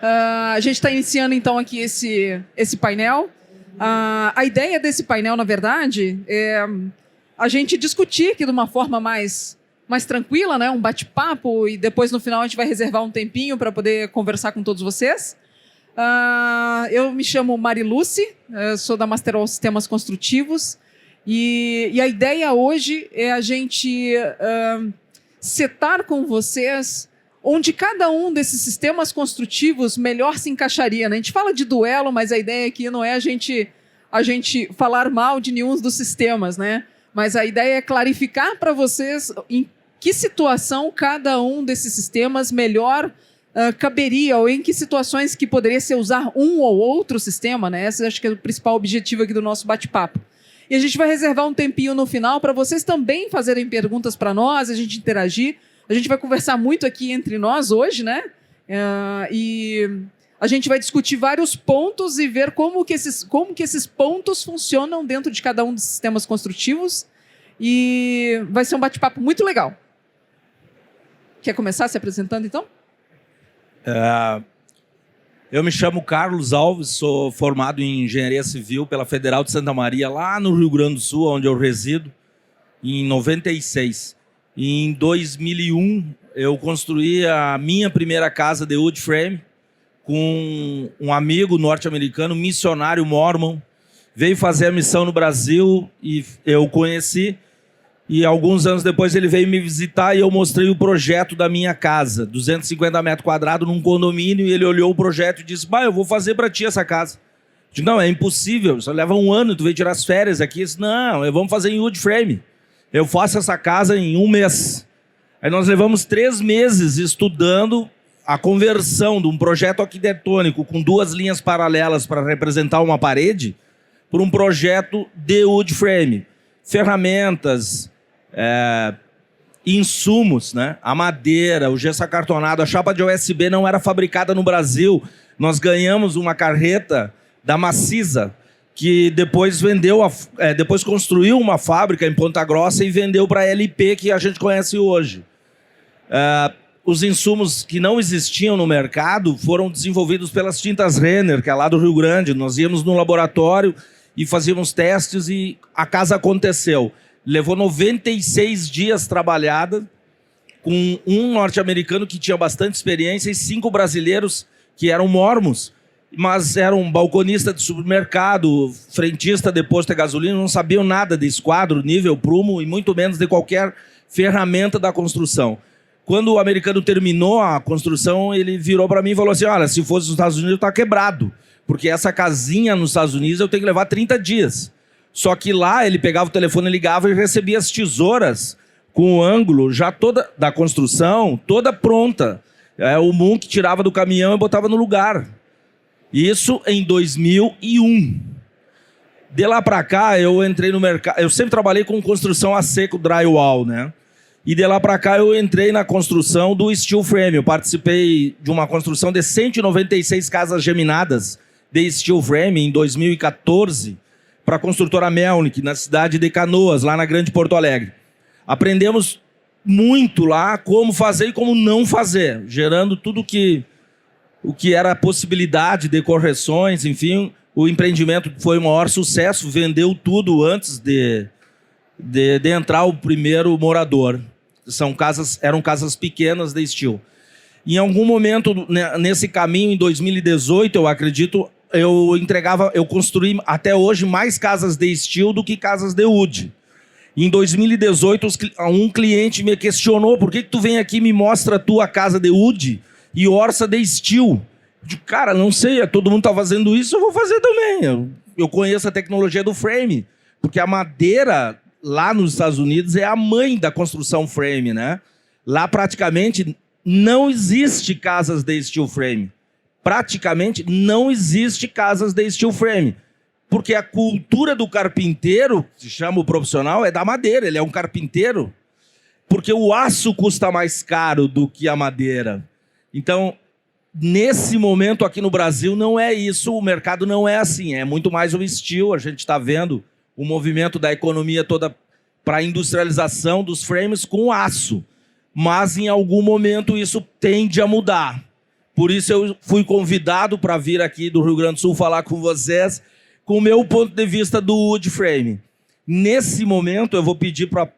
A gente está iniciando, então, aqui esse painel. A ideia desse painel, na verdade, é a gente discutir aqui de uma forma mais tranquila, né? Um bate-papo, e depois, no final, a gente vai reservar um tempinho para poder conversar com todos vocês. Eu me chamo Mariluce, sou da Masterol Sistemas Construtivos, e a ideia hoje é a gente setar com vocês onde cada um desses sistemas construtivos melhor se encaixaria, né? A gente fala de duelo, mas a ideia aqui não é a gente falar mal de nenhum dos sistemas, né? Mas a ideia é clarificar para vocês em que situação cada um desses sistemas melhor caberia, ou em que situações que poderia ser usar um ou outro sistema, né? Esse acho que é o principal objetivo aqui do nosso bate-papo. E a gente vai reservar um tempinho no final para vocês também fazerem perguntas para nós, a gente interagir. A gente vai conversar muito aqui entre nós hoje, né? E a gente vai discutir vários pontos e ver como que esses pontos funcionam dentro de cada um dos sistemas construtivos. E vai ser um bate-papo muito legal. Quer começar se apresentando, então? Eu me chamo Carlos Alves, sou formado em Engenharia Civil pela Federal de Santa Maria, lá no Rio Grande do Sul, onde eu resido, em 96. Em 2001, eu construí a minha primeira casa de wood frame com um amigo norte-americano, missionário mormon. Veio fazer a missão no Brasil e eu conheci. E alguns anos depois ele veio me visitar e eu mostrei o projeto da minha casa, 250 metros quadrados num condomínio, e ele olhou o projeto e disse: eu vou fazer para ti essa casa. Eu disse: não, é impossível, só leva um ano, tu veio tirar as férias aqui. Eu disse: não, vamos fazer em wood frame. Eu faço essa casa em um mês. Aí nós levamos 3 meses estudando a conversão de um projeto arquitetônico com 2 linhas paralelas para representar uma parede por um projeto de wood frame. Ferramentas, insumos, né? A madeira, o gesso acartonado, a chapa de OSB não era fabricada no Brasil. Nós ganhamos uma carreta da Macisa, que depois depois construiu uma fábrica em Ponta Grossa e vendeu para a LP, que a gente conhece hoje. Os insumos que não existiam no mercado foram desenvolvidos pelas Tintas Renner, que é lá do Rio Grande. Nós íamos no laboratório e fazíamos testes e a casa aconteceu. Levou 96 dias trabalhada, com um norte-americano que tinha bastante experiência e 5 brasileiros que eram mormons, mas eram balconista de supermercado, frentista de posto de gasolina, não sabiam nada de esquadro, nível, prumo e muito menos de qualquer ferramenta da construção. Quando o americano terminou a construção, ele virou para mim e falou assim: olha, se fosse nos Estados Unidos, está quebrado, porque essa casinha nos Estados Unidos eu tenho que levar 30 dias. Só que lá ele pegava o telefone, ligava e recebia as tesouras com o ângulo já toda da construção, toda pronta. O Munk tirava do caminhão e botava no lugar. Isso em 2001. De lá para cá, eu entrei no mercado. Eu sempre trabalhei com construção a seco, drywall, né? E de lá para cá, eu entrei na construção do steel frame. Eu participei de uma construção de 196 casas geminadas de steel frame em 2014 para a construtora Melnick, na cidade de Canoas, lá na Grande Porto Alegre. Aprendemos muito lá como fazer e como não fazer, gerando tudo o que era possibilidade de correções, enfim. O empreendimento foi o maior sucesso, vendeu tudo antes de entrar o primeiro morador. Eram casas pequenas de steel. Em algum momento, nesse caminho, em 2018, eu acredito, eu construí até hoje mais casas de steel do que casas de wood. Em 2018, um cliente me questionou: por que tu vem aqui e me mostra a tua casa de wood e orça de steel? Cara, não sei, todo mundo está fazendo isso, eu vou fazer também. Eu conheço a tecnologia do frame, porque a madeira lá nos Estados Unidos é a mãe da construção frame, né? Lá praticamente não existe casas de steel frame. Praticamente não existe casas de steel frame. Porque a cultura do carpinteiro, que se chama o profissional, é da madeira, ele é um carpinteiro. Porque o aço custa mais caro do que a madeira. Então, nesse momento aqui no Brasil não é isso, o mercado não é assim, é muito mais o steel. A gente está vendo o movimento da economia toda para a industrialização dos frames com aço. Mas em algum momento isso tende a mudar. Por isso eu fui convidado para vir aqui do Rio Grande do Sul falar com vocês com o meu ponto de vista do wood frame. Nesse momento eu vou pedir para...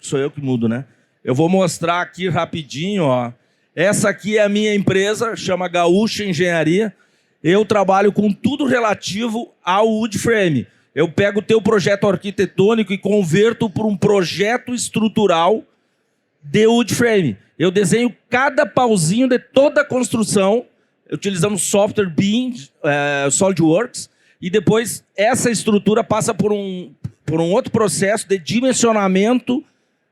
Sou eu que mudo, né? Eu vou mostrar aqui rapidinho, ó. Essa aqui é a minha empresa, chama Gaúcha Engenharia. Eu trabalho com tudo relativo ao wood frame. Eu pego o teu projeto arquitetônico e converto para um projeto estrutural de wood frame. Eu desenho cada pauzinho de toda a construção. Utilizamos software BIM, SolidWorks, e depois essa estrutura passa por um outro processo de dimensionamento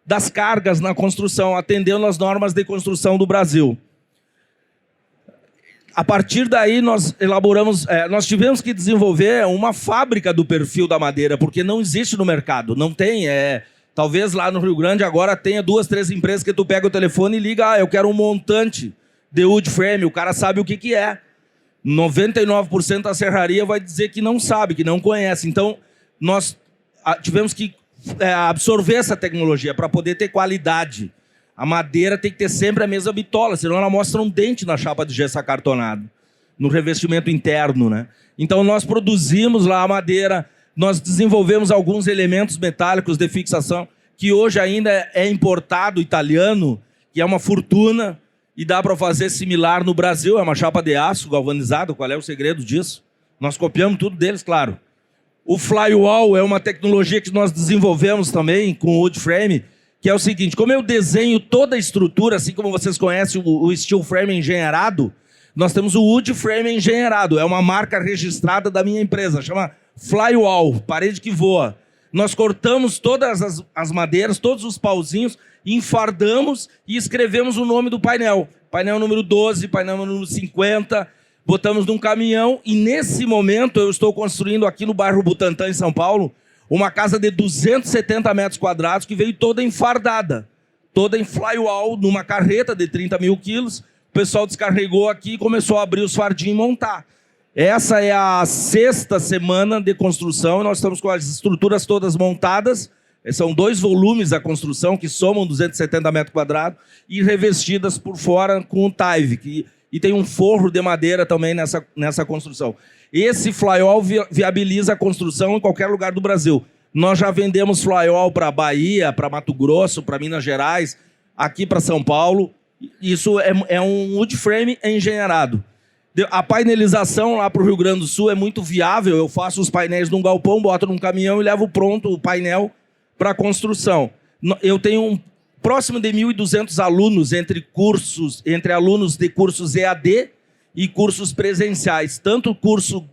das cargas na construção, atendendo às normas de construção do Brasil. A partir daí, nós tivemos que desenvolver uma fábrica do perfil da madeira, porque não existe no mercado, não tem. Talvez lá no Rio Grande agora tenha 2, 3 empresas que tu pega o telefone e liga, eu quero um montante de wood frame, o cara sabe o que é. 99% da serraria vai dizer que não sabe, que não conhece. Então, nós tivemos que absorver essa tecnologia para poder ter qualidade. A madeira tem que ter sempre a mesma bitola, senão ela mostra um dente na chapa de gesso acartonado, no revestimento interno, né? Então nós produzimos lá a madeira, nós desenvolvemos alguns elementos metálicos de fixação, que hoje ainda é importado italiano, que é uma fortuna, e dá para fazer similar no Brasil, é uma chapa de aço galvanizado. Qual é o segredo disso? Nós copiamos tudo deles, claro. O Flywall é uma tecnologia que nós desenvolvemos também com o wood frame, que é o seguinte: como eu desenho toda a estrutura, assim como vocês conhecem o steel frame engenheirado, nós temos o wood frame engenheirado. É uma marca registrada da minha empresa, chama Flywall, parede que voa. Nós cortamos todas as madeiras, todos os pauzinhos, enfardamos e escrevemos o nome do painel. Painel número 12, painel número 50... Botamos num caminhão e, nesse momento, eu estou construindo aqui no bairro Butantã, em São Paulo, uma casa de 270 metros quadrados que veio toda enfardada, toda em flywall, numa carreta de 30 mil quilos. O pessoal descarregou aqui e começou a abrir os fardinhos e montar. Essa é a 6ª semana de construção e nós estamos com as estruturas todas montadas. São 2 volumes a construção, que somam 270 metros quadrados, e revestidas por fora com o Tyvek. E tem um forro de madeira também nessa construção. Esse flywall viabiliza a construção em qualquer lugar do Brasil. Nós já vendemos flywall para Bahia, para Mato Grosso, para Minas Gerais, aqui para São Paulo. Isso é um wood frame engenheirado. A painelização lá para o Rio Grande do Sul é muito viável. Eu faço os painéis num galpão, boto num caminhão e levo pronto o painel para a construção. Eu tenho próximo de 1.200 alunos entre alunos de cursos EAD e cursos presenciais, tanto o curso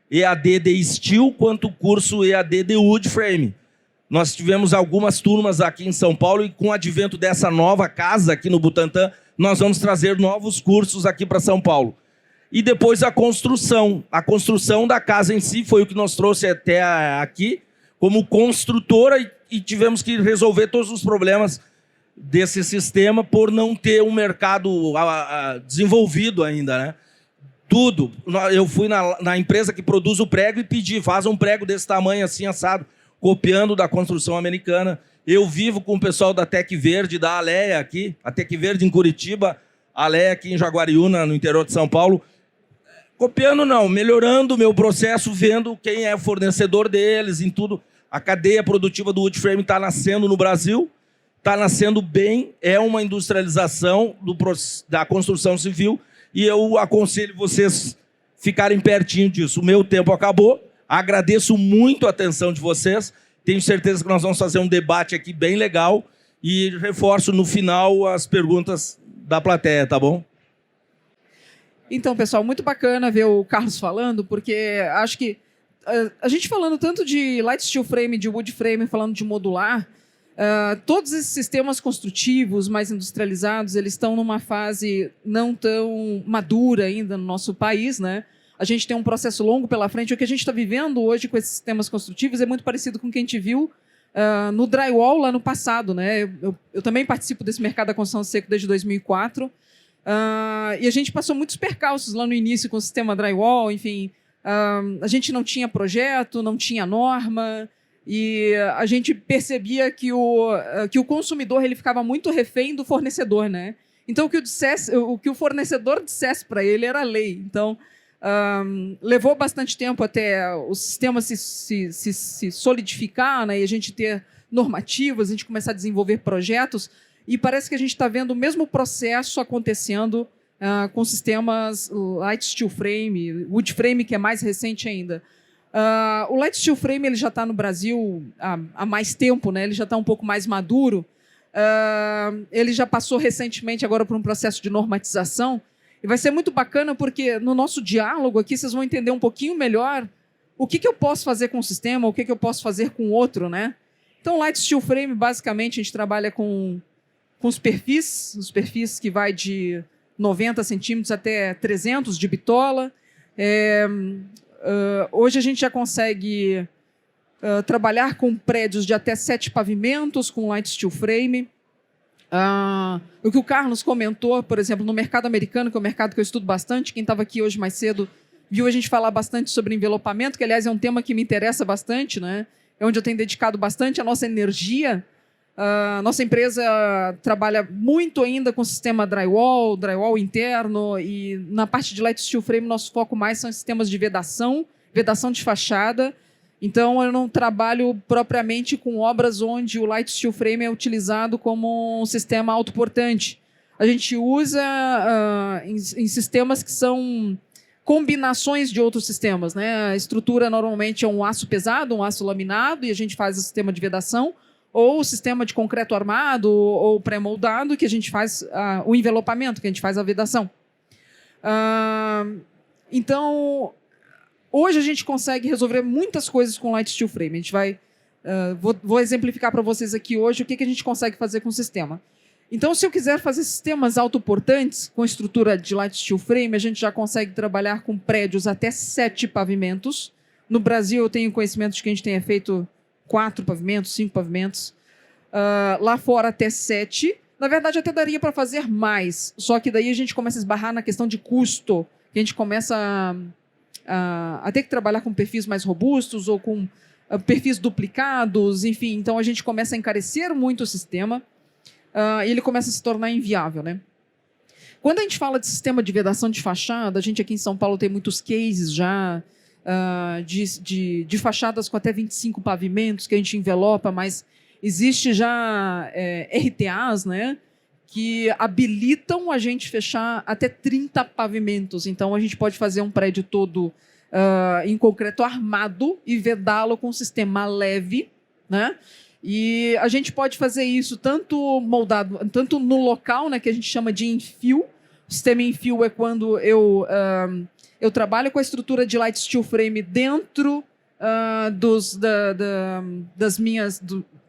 EAD de steel quanto o curso EAD de wood frame. Nós tivemos algumas turmas aqui em São Paulo e, com o advento dessa nova casa aqui no Butantã, nós vamos trazer novos cursos aqui para São Paulo. E depois a construção da casa em si foi o que nos trouxe até aqui como construtora, e tivemos que resolver todos os problemas desse sistema por não ter um mercado desenvolvido ainda, né? Tudo. Eu fui na empresa que produz o prego e pedi, faz um prego desse tamanho assim, assado, copiando da construção americana. Eu vivo com o pessoal da Tec Verde, da Alea aqui, a Tec Verde em Curitiba, a Alea aqui em Jaguariúna, no interior de São Paulo. Copiando não, melhorando o meu processo, vendo quem é o fornecedor deles, em tudo. A cadeia produtiva do wood frame está nascendo no Brasil, está nascendo bem, é uma industrialização da construção civil, e eu aconselho vocês ficarem pertinho disso. O meu tempo acabou, agradeço muito a atenção de vocês, tenho certeza que nós vamos fazer um debate aqui bem legal, e reforço no final as perguntas da plateia, tá bom? Então, pessoal, muito bacana ver o Carlos falando, porque acho que a gente falando tanto de light steel frame, de wood frame, falando de modular, todos esses sistemas construtivos mais industrializados, eles estão numa fase não tão madura ainda no nosso país, né? A gente tem um processo longo pela frente. O que a gente está vivendo hoje com esses sistemas construtivos é muito parecido com o que a gente viu no drywall lá no passado, né? Eu também participo desse mercado da construção seco desde 2004, e a gente passou muitos percalços lá no início com o sistema drywall, enfim. A gente não tinha projeto, não tinha norma, e a gente percebia que o consumidor ele ficava muito refém do fornecedor, né? Então, o que o fornecedor dissesse para ele era lei. Então, levou bastante tempo até o sistema se solidificar, né, e a gente ter normativas, a gente começar a desenvolver projetos, e parece que a gente está vendo o mesmo processo acontecendo com sistemas Light Steel Frame, Wood Frame, que é mais recente ainda. O Light Steel Frame ele já está no Brasil há mais tempo, né? Ele já está um pouco mais maduro. Ele já passou recentemente agora por um processo de normatização, e vai ser muito bacana porque no nosso diálogo aqui vocês vão entender um pouquinho melhor o que eu posso fazer com o sistema, o que eu posso fazer com o outro, né? Então, Light Steel Frame, basicamente, a gente trabalha com os perfis que vai de 90 centímetros até 300 de bitola. Hoje a gente já consegue trabalhar com prédios de até 7 pavimentos com Light Steel Frame. O que o Carlos comentou, por exemplo, no mercado americano, que é um mercado que eu estudo bastante, quem estava aqui hoje mais cedo viu a gente falar bastante sobre envelopamento, que, aliás, é um tema que me interessa bastante, né? É onde eu tenho dedicado bastante a nossa energia. Nossa empresa trabalha muito ainda com o sistema drywall interno, e na parte de Light Steel Frame, nosso foco mais são sistemas de vedação de fachada. Então, eu não trabalho propriamente com obras onde o Light Steel Frame é utilizado como um sistema autoportante. A gente usa em sistemas que são combinações de outros sistemas, né? A estrutura normalmente é um aço pesado, um aço laminado, e a gente faz o sistema de vedação, ou o sistema de concreto armado ou pré-moldado, que a gente faz o envelopamento, que a gente faz a vedação. Então, hoje a gente consegue resolver muitas coisas com Light Steel Frame. A gente vai, vou exemplificar para vocês aqui hoje o que a gente consegue fazer com o sistema. Então, se eu quiser fazer sistemas autoportantes com estrutura de Light Steel Frame, a gente já consegue trabalhar com prédios até 7 pavimentos. No Brasil, eu tenho conhecimento de que a gente tenha feito 4 pavimentos, 5 pavimentos. Lá fora, até 7. Na verdade, até daria para fazer mais. Só que daí a gente começa a esbarrar na questão de custo. Que a gente começa a ter que trabalhar com perfis mais robustos ou com perfis duplicados, enfim. Então, a gente começa a encarecer muito o sistema. E ele começa a se tornar inviável, né? Quando a gente fala de sistema de vedação de fachada, a gente aqui em São Paulo tem muitos cases já de fachadas com até 25 pavimentos que a gente envelopa, mas existe já RTAs, né, que habilitam a gente fechar até 30 pavimentos. Então, a gente pode fazer um prédio todo em concreto armado e vedá-lo com um sistema leve, né? E a gente pode fazer isso tanto moldado, tanto no local, né, que a gente chama de infill. O sistema infill é quando eu trabalho com a estrutura de Light Steel Frame dentro das minhas,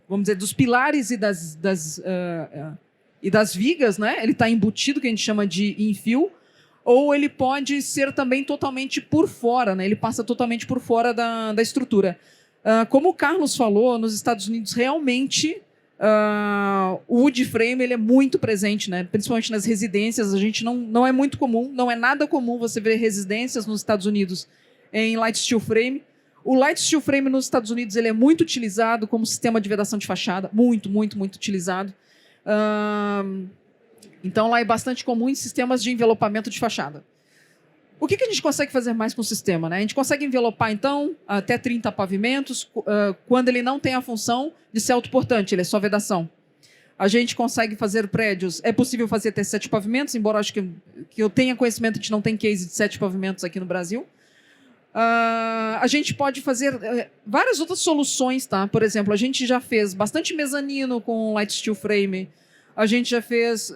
vamos dizer, dos pilares e das vigas, né? Ele está embutido, que a gente chama de infill. Ou ele pode ser também totalmente por fora, né? Ele passa totalmente por fora da estrutura. Como o Carlos falou, nos Estados Unidos, realmente, o wood frame ele é muito presente, né? Principalmente nas residências. A gente não é muito comum, não é nada comum você ver residências nos Estados Unidos em Light Steel Frame. O Light Steel Frame nos Estados Unidos ele é muito utilizado como sistema de vedação de fachada. Muito, muito, muito utilizado. Então, lá é bastante comum em sistemas de envelopamento de fachada. O que a gente consegue fazer mais com o sistema, né? A gente consegue envelopar, então, até 30 pavimentos, quando ele não tem a função de ser autoportante, ele é só vedação. A gente consegue fazer prédios, é possível fazer até 7 pavimentos, embora acho que eu tenha conhecimento, a gente não tem case de 7 pavimentos aqui no Brasil. A gente pode fazer várias outras soluções, tá? Por exemplo, a gente já fez bastante mezanino com Light Steel Frame, a gente já fez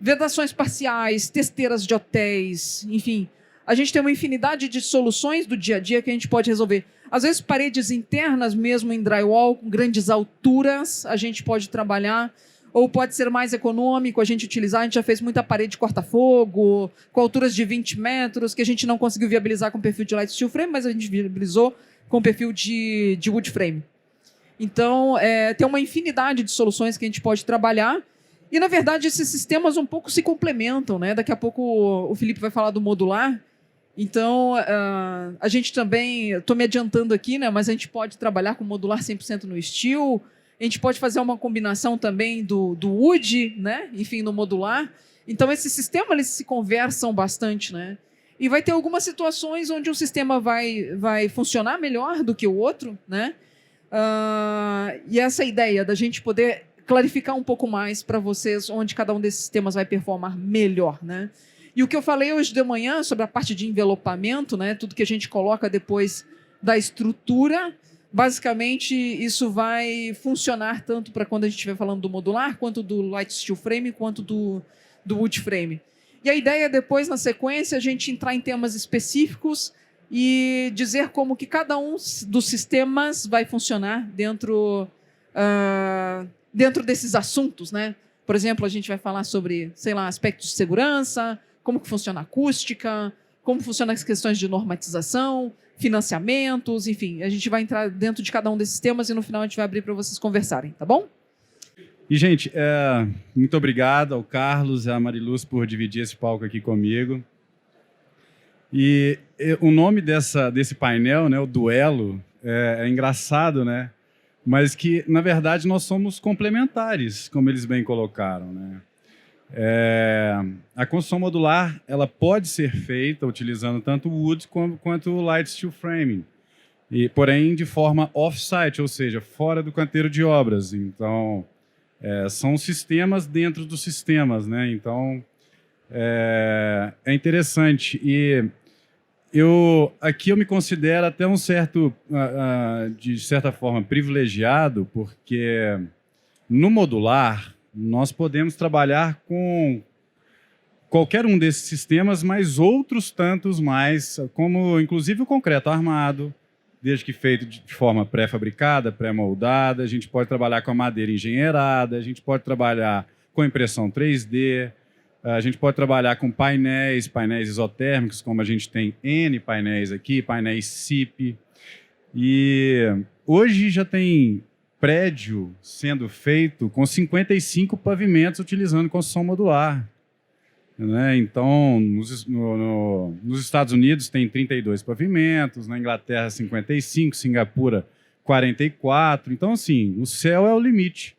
vedações parciais, testeiras de hotéis, enfim. A gente tem uma infinidade de soluções do dia a dia que a gente pode resolver. Às vezes, paredes internas mesmo em drywall, com grandes alturas, a gente pode trabalhar. Ou pode ser mais econômico a gente utilizar. A gente já fez muita parede corta-fogo, com alturas de 20 metros, que a gente não conseguiu viabilizar com perfil de Light Steel Frame, mas a gente viabilizou com perfil de wood frame. Então, tem uma infinidade de soluções que a gente pode trabalhar. E, na verdade, esses sistemas um pouco se complementam, né? Daqui a pouco o Felipe vai falar do modular. Então, a gente também... Estou me adiantando aqui, né? Mas a gente pode trabalhar com modular 100% no steel. A gente pode fazer uma combinação também do wood, né? Enfim, no modular. Então, esses sistemas eles se conversam bastante, né? E vai ter algumas situações onde um sistema vai funcionar melhor do que o outro, né? E essa ideia da gente poder clarificar um pouco mais para vocês onde cada um desses sistemas vai performar melhor, né? E o que eu falei hoje de manhã sobre a parte de envelopamento, né? Tudo que a gente coloca depois da estrutura, basicamente isso vai funcionar tanto para quando a gente estiver falando do modular, quanto do light steel frame, quanto do wood frame. E a ideia é depois, na sequência, a gente entrar em temas específicos e dizer como que cada um dos sistemas vai funcionar dentro desses assuntos, né? Por exemplo, a gente vai falar sobre, sei lá, aspectos de segurança, como que funciona a acústica, como funcionam as questões de normatização, financiamentos, enfim. A gente vai entrar dentro de cada um desses temas e no final a gente vai abrir para vocês conversarem, tá bom? E, gente, muito obrigado ao Carlos e à Mariluz por dividir esse palco aqui comigo. E o nome desse painel, né, o duelo, é engraçado, né? Mas que, na verdade, nós somos complementares, como eles bem colocaram, né? A construção modular ela pode ser feita utilizando tanto o wood quanto o light steel framing, porém de forma off-site, ou seja, fora do canteiro de obras. Então, são sistemas dentro dos sistemas, né? Então, é interessante. E aqui eu me considero até de certa forma, privilegiado, porque no modular nós podemos trabalhar com qualquer um desses sistemas, mas outros tantos mais, como inclusive o concreto armado, desde que feito de forma pré-fabricada, pré-moldada. A gente pode trabalhar com a madeira engenheirada, a gente pode trabalhar com impressão 3D, a gente pode trabalhar com painéis isotérmicos, como a gente tem N painéis aqui, painéis CIP. E hoje já tem prédio sendo feito com 55 pavimentos utilizando construção modular, né? Então, nos Estados Unidos tem 32 pavimentos, na Inglaterra 55, Singapura 44. Então, assim, o céu é o limite.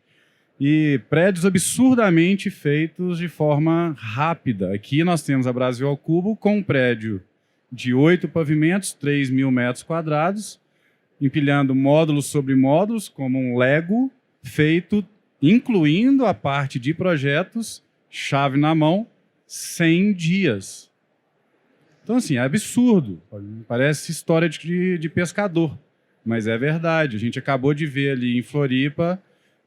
E prédios absurdamente feitos de forma rápida. Aqui nós temos a Brasil ao Cubo com um prédio de 8 pavimentos, 3.000 metros quadrados, empilhando módulos sobre módulos, como um Lego, feito, incluindo a parte de projetos, chave na mão, 100 dias. Então, assim, é absurdo. Parece história de pescador, mas é verdade. A gente acabou de ver ali em Floripa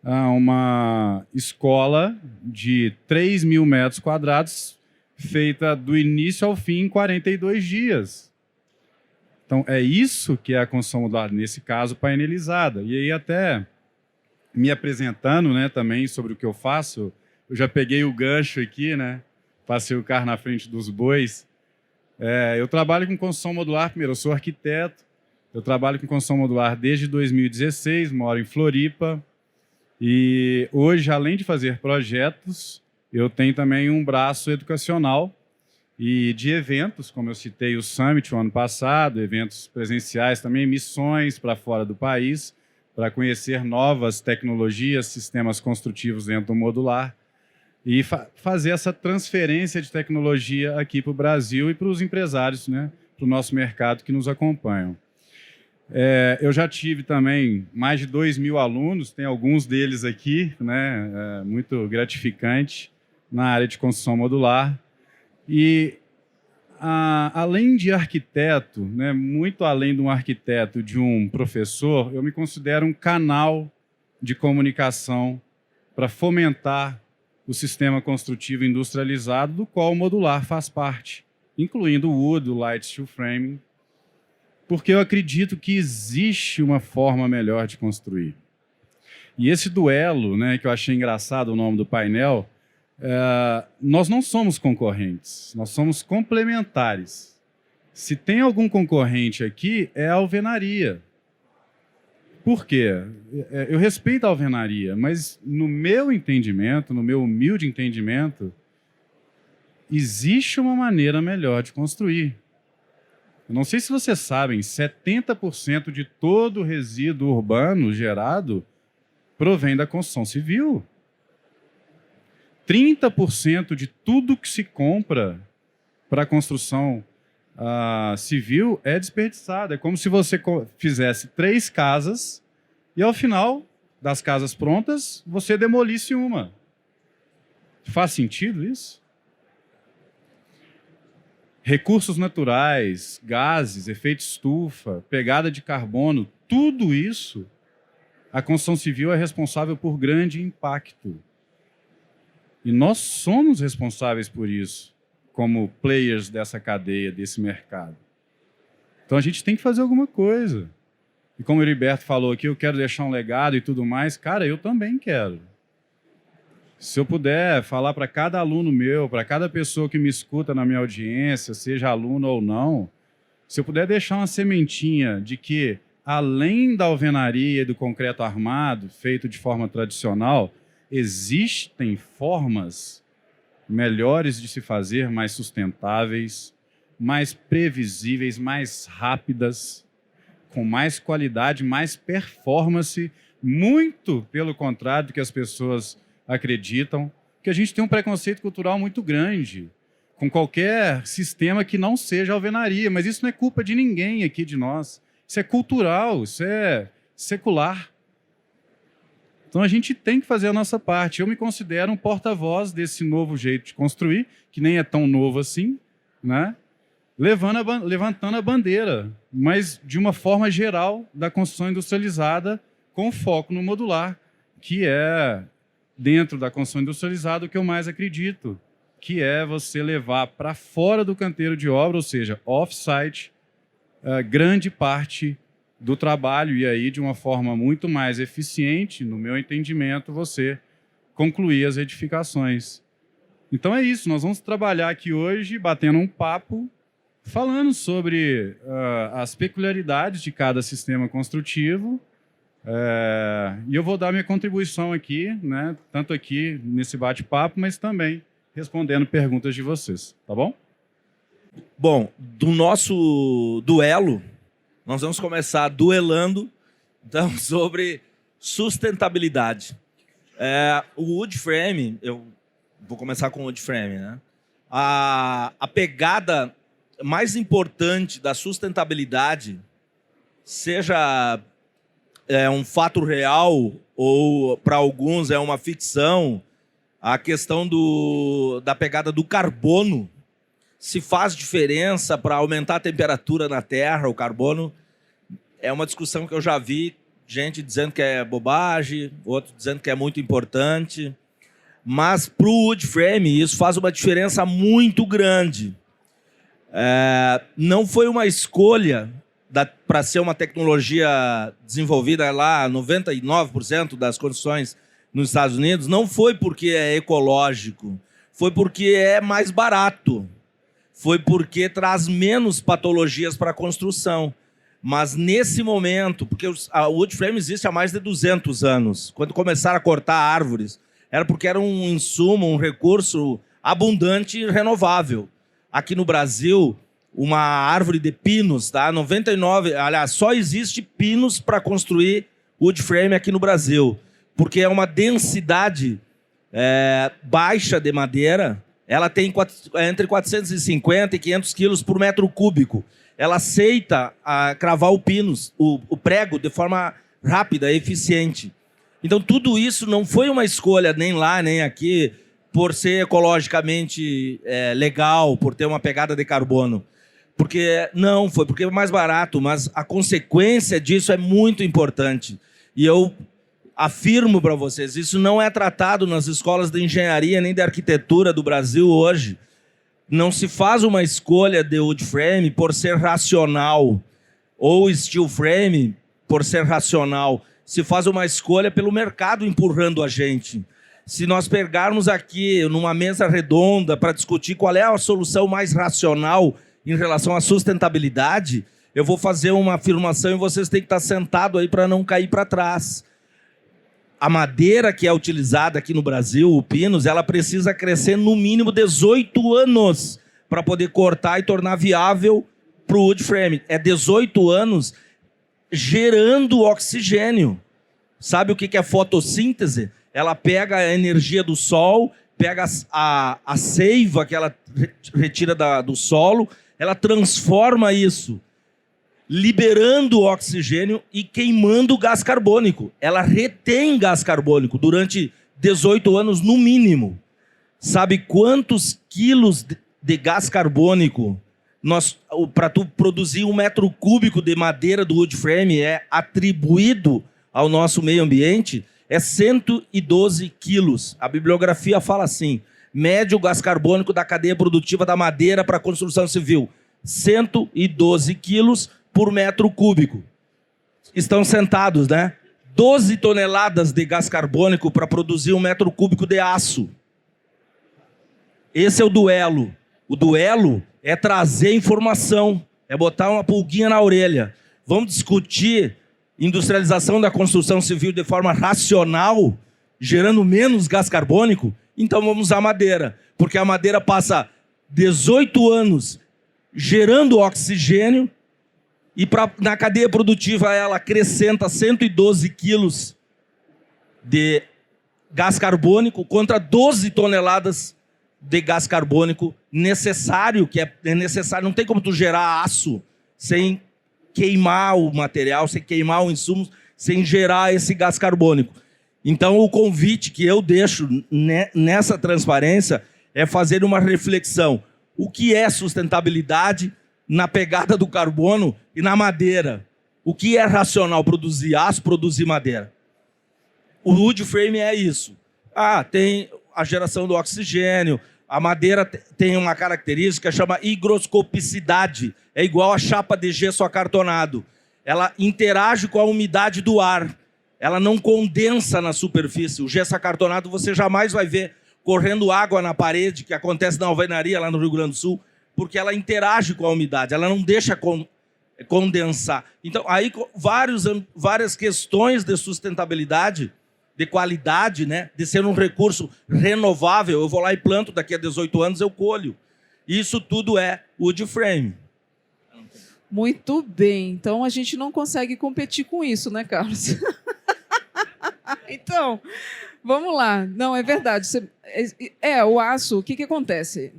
uma escola de 3.000 metros quadrados, feita do início ao fim em 42 dias. Então, é isso que é a construção modular, nesse caso, painelizada. E aí, até me apresentando, né, também sobre o que eu faço, eu já peguei o gancho aqui, né, passei o carro na frente dos bois. Eu trabalho com construção modular, primeiro, eu sou arquiteto, eu trabalho com construção modular desde 2016, moro em Floripa, e hoje, além de fazer projetos, eu tenho também um braço educacional, e de eventos, como eu citei o Summit o ano passado, eventos presenciais também, missões para fora do país, para conhecer novas tecnologias, sistemas construtivos dentro do modular e fazer essa transferência de tecnologia aqui para o Brasil e para os empresários, né, para o nosso mercado que nos acompanham. Eu já tive também mais de 2.000 alunos, tem alguns deles aqui, né, muito gratificante, na área de construção modular. E, além de arquiteto, né, muito além de um arquiteto, de um professor, eu me considero um canal de comunicação para fomentar o sistema construtivo industrializado, do qual o modular faz parte, incluindo o wood, o light steel framing, porque eu acredito que existe uma forma melhor de construir. E esse duelo, né, que eu achei engraçado o nome do painel, nós não somos concorrentes, nós somos complementares. Se tem algum concorrente aqui, é a alvenaria. Por quê? Eu respeito a alvenaria, mas no meu entendimento, no meu humilde entendimento, existe uma maneira melhor de construir. Eu não sei se vocês sabem, 70% de todo o resíduo urbano gerado provém da construção civil. 30% de tudo que se compra para a construção civil é desperdiçado. É como se você fizesse 3 casas e, ao final das casas prontas, você demolisse uma. Faz sentido isso? Recursos naturais, gases, efeito estufa, pegada de carbono, tudo isso, a construção civil é responsável por grande impacto. E nós somos responsáveis por isso, como players dessa cadeia, desse mercado. Então a gente tem que fazer alguma coisa. E como o Heriberto falou aqui, eu quero deixar um legado e tudo mais, cara, eu também quero. Se eu puder falar para cada aluno meu, para cada pessoa que me escuta na minha audiência, seja aluno ou não, se eu puder deixar uma sementinha de que, além da alvenaria e do concreto armado, feito de forma tradicional, existem formas melhores de se fazer, mais sustentáveis, mais previsíveis, mais rápidas, com mais qualidade, mais performance, muito pelo contrário do que as pessoas acreditam, que a gente tem um preconceito cultural muito grande com qualquer sistema que não seja alvenaria, mas isso não é culpa de ninguém aqui de nós. Isso é cultural, isso é secular. Então a gente tem que fazer a nossa parte. Eu me considero um porta-voz desse novo jeito de construir, que nem é tão novo assim, né? Levantando a bandeira, mas de uma forma geral da construção industrializada, com foco no modular, que é, dentro da construção industrializada, o que eu mais acredito, que é você levar para fora do canteiro de obra, ou seja, off-site, grande parte do trabalho, e aí, de uma forma muito mais eficiente, no meu entendimento, você concluir as edificações. Então é isso, nós vamos trabalhar aqui hoje, batendo um papo, falando sobre as peculiaridades de cada sistema construtivo, e eu vou dar minha contribuição aqui, né, tanto aqui nesse bate-papo, mas também respondendo perguntas de vocês, tá bom? Bom, do nosso duelo, nós vamos começar duelando então, sobre sustentabilidade. O wood frame, eu vou começar com o wood frame, né? A pegada mais importante da sustentabilidade, seja um fato real ou para alguns é uma ficção, a questão da pegada do carbono, se faz diferença para aumentar a temperatura na Terra. O carbono é uma discussão que eu já vi gente dizendo que é bobagem, outro dizendo que é muito importante, mas para o wood frame isso faz uma diferença muito grande. Não foi uma escolha para ser uma tecnologia desenvolvida lá, 99% das construções nos Estados Unidos, não foi porque é ecológico, foi porque é mais barato, foi porque traz menos patologias para a construção. Mas nesse momento, porque a wood frame existe há mais de 200 anos, quando começaram a cortar árvores, era porque era um insumo, um recurso abundante e renovável. Aqui no Brasil, uma árvore de pinos, tá? 99, aliás, só existe pinos para construir wood frame aqui no Brasil, porque é uma densidade baixa de madeira, ela tem entre 450 e 500 quilos por metro cúbico. Ela aceita cravar o prego de forma rápida e eficiente. Então, tudo isso não foi uma escolha nem lá, nem aqui, por ser ecologicamente legal, por ter uma pegada de carbono. Não, foi porque é mais barato, mas a consequência disso é muito importante. E eu afirmo para vocês, isso não é tratado nas escolas de engenharia nem de arquitetura do Brasil hoje. Não se faz uma escolha de wood frame por ser racional, ou steel frame por ser racional. Se faz uma escolha pelo mercado empurrando a gente. Se nós pegarmos aqui numa mesa redonda para discutir qual é a solução mais racional em relação à sustentabilidade, eu vou fazer uma afirmação e vocês têm que estar sentados aí para não cair para trás. A madeira que é utilizada aqui no Brasil, o pinus, ela precisa crescer no mínimo 18 anos para poder cortar e tornar viável para o wood frame. É 18 anos gerando oxigênio. Sabe o que é fotossíntese? Ela pega a energia do sol, pega a seiva que ela retira do solo, ela transforma isso, liberando o oxigênio e queimando o gás carbônico. Ela retém gás carbônico durante 18 anos no mínimo. Sabe quantos quilos de gás carbônico para tu produzir 1 metro cúbico de madeira do wood frame é atribuído ao nosso meio ambiente? É 112 quilos. A bibliografia fala assim: médio gás carbônico da cadeia produtiva da madeira para a construção civil, 112 quilos por metro cúbico. Estão sentados, né? 12 toneladas de gás carbônico para produzir 1 metro cúbico de aço. Esse é o duelo. O duelo é trazer informação, é botar uma pulguinha na orelha. Vamos discutir industrialização da construção civil de forma racional, gerando menos gás carbônico? Então vamos usar madeira, porque a madeira passa 18 anos gerando oxigênio e na cadeia produtiva ela acrescenta 112 quilos de gás carbônico contra 12 toneladas de gás carbônico necessário, que é necessário. Não tem como tu gerar aço sem queimar o material, sem queimar o insumo, sem gerar esse gás carbônico. Então o convite que eu deixo nessa transparência é fazer uma reflexão. O que é sustentabilidade na pegada do carbono e na madeira? O que é racional? Produzir aço, produzir madeira. O wood frame é isso. Tem a geração do oxigênio. A madeira tem uma característica chama higroscopicidade. É igual a chapa de gesso acartonado. Ela interage com a umidade do ar. Ela não condensa na superfície. O gesso acartonado você jamais vai ver correndo água na parede, que acontece na alvenaria lá no Rio Grande do Sul, porque ela interage com a umidade, ela não deixa condensar. Então, aí várias questões de sustentabilidade, de qualidade, né? De ser um recurso renovável. Eu vou lá e planto, daqui a 18 anos eu colho. Isso tudo é wood frame. Muito bem. Então a gente não consegue competir com isso, né, Carlos? Então, vamos lá. Não, é verdade. O aço, o que acontece?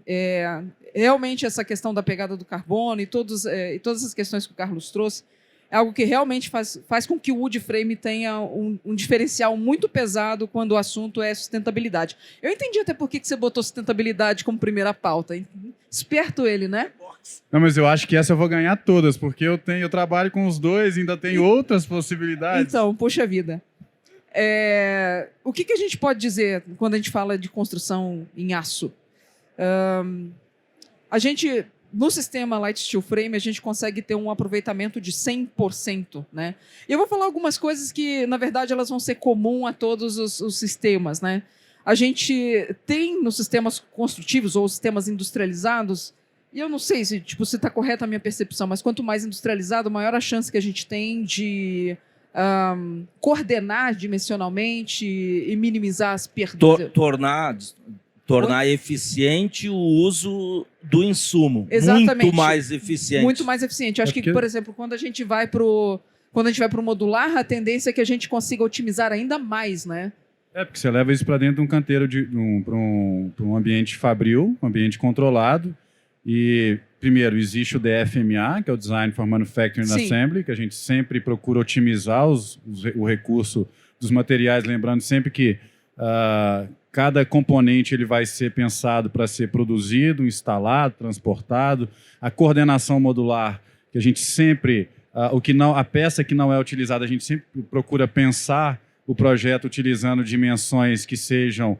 Realmente essa questão da pegada do carbono e todas as questões que o Carlos trouxe é algo que realmente faz com que o wood frame tenha um diferencial muito pesado quando o assunto é sustentabilidade. Eu entendi até por que você botou sustentabilidade como primeira pauta. Hein? Esperto ele, né? Não, mas eu acho que essa eu vou ganhar todas, porque eu trabalho com os dois e ainda tem outras possibilidades. Então, poxa vida. O que a gente pode dizer quando a gente fala de construção em aço? No sistema Light Steel Frame, a gente consegue ter um aproveitamento de 100%. Né? E eu vou falar algumas coisas que, na verdade, elas vão ser comum a todos os sistemas. Né? A gente tem nos sistemas construtivos ou sistemas industrializados, e eu não sei se está correta a minha percepção, mas quanto mais industrializado, maior a chance que a gente tem de coordenar dimensionalmente e minimizar as perdas. Tornar eficiente o uso do insumo. Exatamente. Muito mais eficiente. Muito mais eficiente. Acho que, por exemplo, quando a gente vai para o modular, a tendência é que a gente consiga otimizar ainda mais, né? Porque você leva isso para dentro de um canteiro, para um ambiente fabril, um ambiente controlado. E, primeiro, existe o DFMA, que é o Design for Manufacturing and Assembly, que a gente sempre procura otimizar o recurso dos materiais, lembrando sempre que cada componente ele vai ser pensado para ser produzido, instalado, transportado. A coordenação modular, que a gente sempre... a peça que não é utilizada, a gente sempre procura pensar o projeto utilizando dimensões que sejam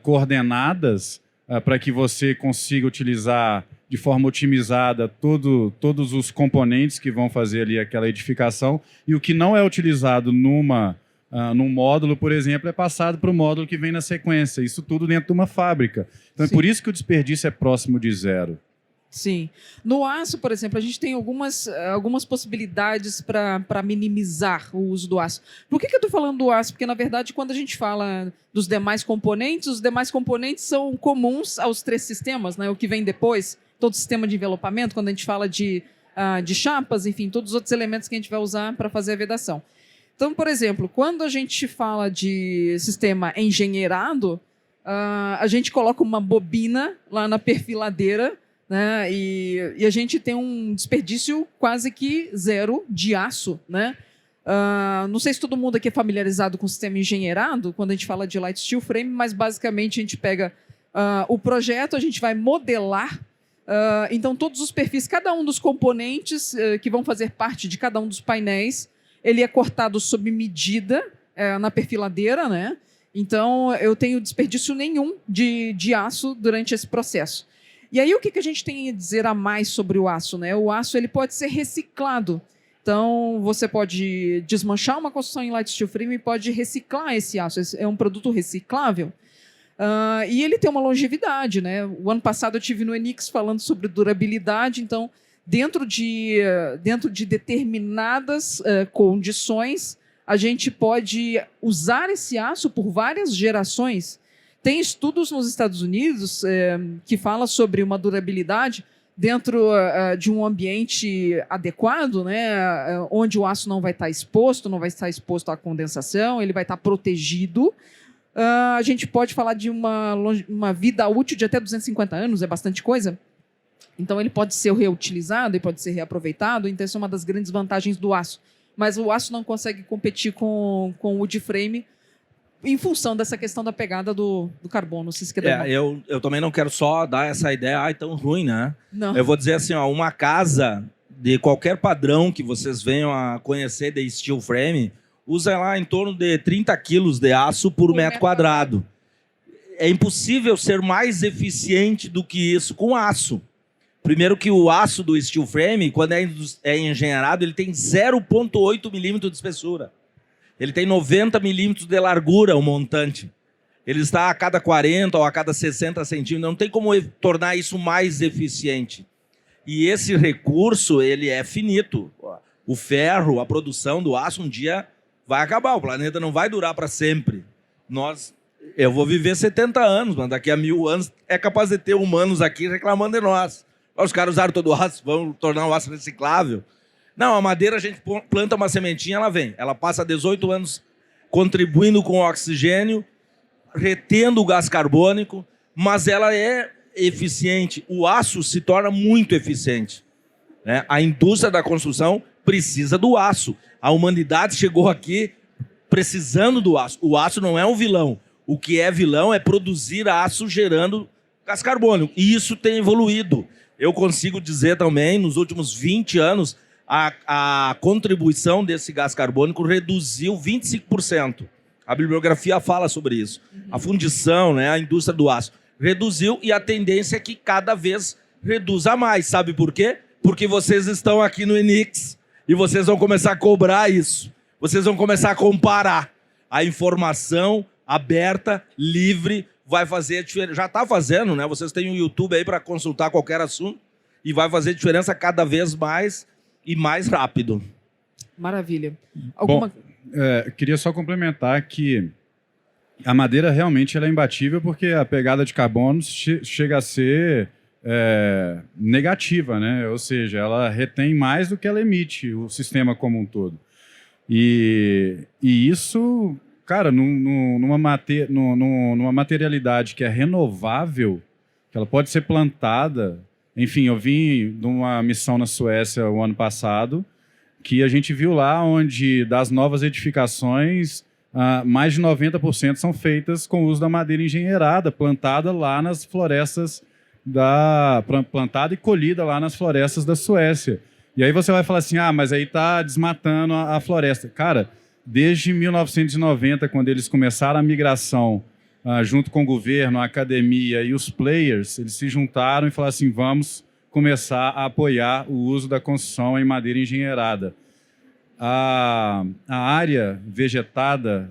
coordenadas para que você consiga utilizar de forma otimizada todos os componentes que vão fazer ali aquela edificação. E o que não é utilizado num módulo, por exemplo, é passado para o módulo que vem na sequência. Isso tudo dentro de uma fábrica. Então, é por isso que o desperdício é próximo de zero. Sim. No aço, por exemplo, a gente tem algumas possibilidades para minimizar o uso do aço. Por que eu estou falando do aço? Porque, na verdade, quando a gente fala dos demais componentes, os demais componentes são comuns aos 3 sistemas, né? O que vem depois, todo o sistema de envelopamento, quando a gente fala de chapas, enfim, todos os outros elementos que a gente vai usar para fazer a vedação. Então, por exemplo, quando a gente fala de sistema engenheirado, a gente coloca uma bobina lá na perfiladeira, né? E a gente tem um desperdício quase que zero de aço, né? Não sei se todo mundo aqui é familiarizado com o sistema engenheirado, quando a gente fala de light steel frame, mas basicamente a gente pega o projeto, a gente vai modelar, então todos os perfis, cada um dos componentes que vão fazer parte de cada um dos painéis, ele é cortado sob medida na perfiladeira, né? Então eu tenho desperdício nenhum de aço durante esse processo. E aí o que a gente tem a dizer a mais sobre o aço, né? O aço ele pode ser reciclado. Então, você pode desmanchar uma construção em light steel frame e pode reciclar esse aço. É um produto reciclável. E ele tem uma longevidade, né? O ano passado eu tive no Enix falando sobre durabilidade. Então, dentro de determinadas condições, a gente pode usar esse aço por várias gerações. Tem estudos nos Estados Unidos que falam sobre uma durabilidade dentro de um ambiente adequado, né, onde o aço não vai estar exposto, não vai estar exposto à condensação, ele vai estar protegido. A gente pode falar de uma vida útil de até 250 anos, é bastante coisa. Então, ele pode ser reutilizado e pode ser reaproveitado, então essa é uma das grandes vantagens do aço. Mas o aço não consegue competir com o wood frame em função dessa questão da pegada do carbono. Eu também não quero só dar essa ideia, tão ruim, né? Não. Eu vou dizer assim, uma casa de qualquer padrão que vocês venham a conhecer de steel frame, usa lá em torno de 30 quilos de aço por metro quadrado. É impossível ser mais eficiente do que isso com aço. Primeiro que o aço do steel frame, quando é engenheirado, ele tem 0,8 milímetros de espessura. Ele tem 90 milímetros de largura, o montante. Ele está a cada 40 ou a cada 60 centímetros. Não tem como tornar isso mais eficiente. E esse recurso, ele é finito. O ferro, a produção do aço, um dia vai acabar. O planeta não vai durar para sempre. Eu vou viver 70 anos, mas daqui a 1000 anos é capaz de ter humanos aqui reclamando de nós. Os caras usaram todo o aço, vão tornar o aço reciclável. Não, a madeira a gente planta uma sementinha, ela vem. Ela passa 18 anos contribuindo com o oxigênio, retendo o gás carbônico, mas ela é eficiente. O aço se torna muito eficiente, né? A indústria da construção precisa do aço. A humanidade chegou aqui precisando do aço. O aço não é um vilão. O que é vilão é produzir aço gerando gás carbônico. E isso tem evoluído. Eu consigo dizer também, nos últimos 20 anos, a contribuição desse gás carbônico reduziu 25%. A bibliografia fala sobre isso. A fundição, né, a indústria do aço, reduziu e a tendência é que cada vez reduza mais. Sabe por quê? Porque vocês estão aqui no Enix e vocês vão começar a cobrar isso. Vocês vão começar a comparar. A informação aberta, livre, vai fazer diferença. Já está fazendo, né? Vocês têm um YouTube aí para consultar qualquer assunto e vai fazer diferença cada vez mais e mais rápido. Maravilha. Bom, queria só complementar que a madeira realmente ela é imbatível porque a pegada de carbono chega a ser negativa, né? Ou seja, ela retém mais do que ela emite, o sistema como um todo. E isso, cara, numa materialidade que é renovável, que ela pode ser plantada. Enfim, eu vim de uma missão na Suécia o ano passado, que a gente viu lá onde das novas edificações, mais de 90% são feitas com o uso da madeira engenheirada, plantada lá nas florestas, plantada e colhida lá nas florestas da Suécia. E aí você vai falar assim, mas aí está desmatando a floresta. Cara, desde 1990, quando eles começaram a migração, junto com o governo, a academia e os players, eles se juntaram e falaram assim, vamos começar a apoiar o uso da construção em madeira engenheirada. A área vegetada,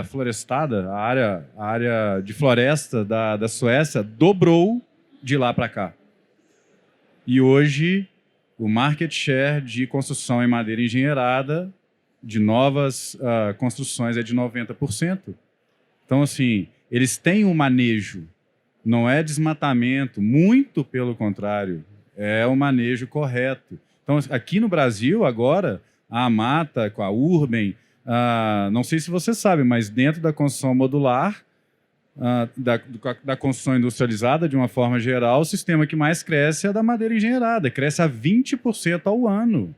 florestada, a área de floresta da Suécia dobrou de lá para cá. E hoje, o market share de construção em madeira engenheirada, de novas construções, é de 90%. Então, assim, eles têm um manejo, não é desmatamento, muito pelo contrário, é o manejo correto. Então, aqui no Brasil, agora, a Amata, com a Urben. Não sei se você sabe, mas dentro da construção modular, da construção industrializada, de uma forma geral, o sistema que mais cresce é da madeira engenheirada, cresce a 20% ao ano.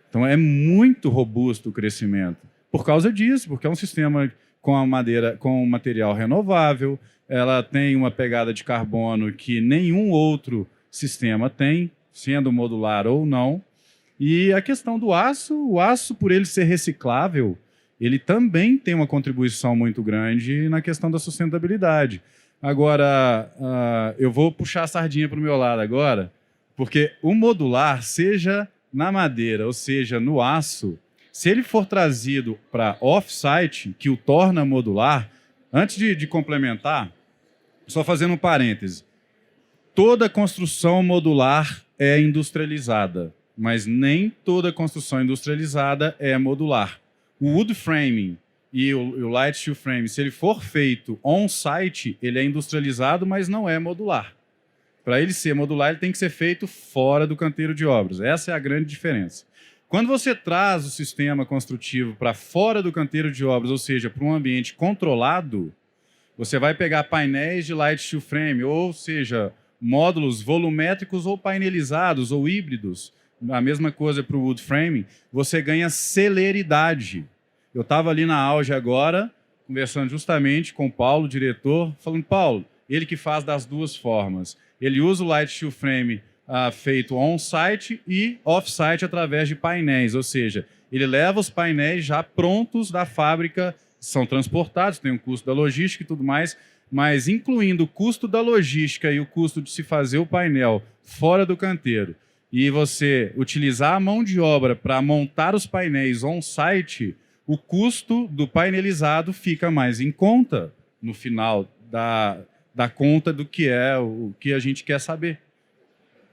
Então é muito robusto o crescimento. Por causa disso, porque é um sistema com a madeira, com um material renovável, ela tem uma pegada de carbono que nenhum outro sistema tem, sendo modular ou não. E a questão do aço, o aço, por ele ser reciclável, ele também tem uma contribuição muito grande na questão da sustentabilidade. Agora, eu vou puxar a sardinha para o meu lado agora, porque o modular, seja na madeira ou seja no aço, se ele for trazido para off-site, que o torna modular, antes de complementar, só fazendo um parêntese, toda construção modular é industrializada, mas nem toda construção industrializada é modular. O wood framing e o light steel frame, se ele for feito on-site, ele é industrializado, mas não é modular. Para ele ser modular, ele tem que ser feito fora do canteiro de obras. Essa é a grande diferença. Quando você traz o sistema construtivo para fora do canteiro de obras, ou seja, para um ambiente controlado, você vai pegar painéis de light steel frame, ou seja, módulos volumétricos ou painelizados ou híbridos, a mesma coisa para o wood framing, você ganha celeridade. Eu estava ali na Auge agora, conversando justamente com o Paulo, o diretor, falando, Paulo, ele que faz das duas formas. Ele usa o light steel frame feito on-site e off-site através de painéis, ou seja, ele leva os painéis já prontos da fábrica, são transportados, tem um custo da logística e tudo mais, mas incluindo o custo da logística e o custo de se fazer o painel fora do canteiro, e você utilizar a mão de obra para montar os painéis on-site, o custo do painelizado fica mais em conta no final da conta do que é o que a gente quer saber.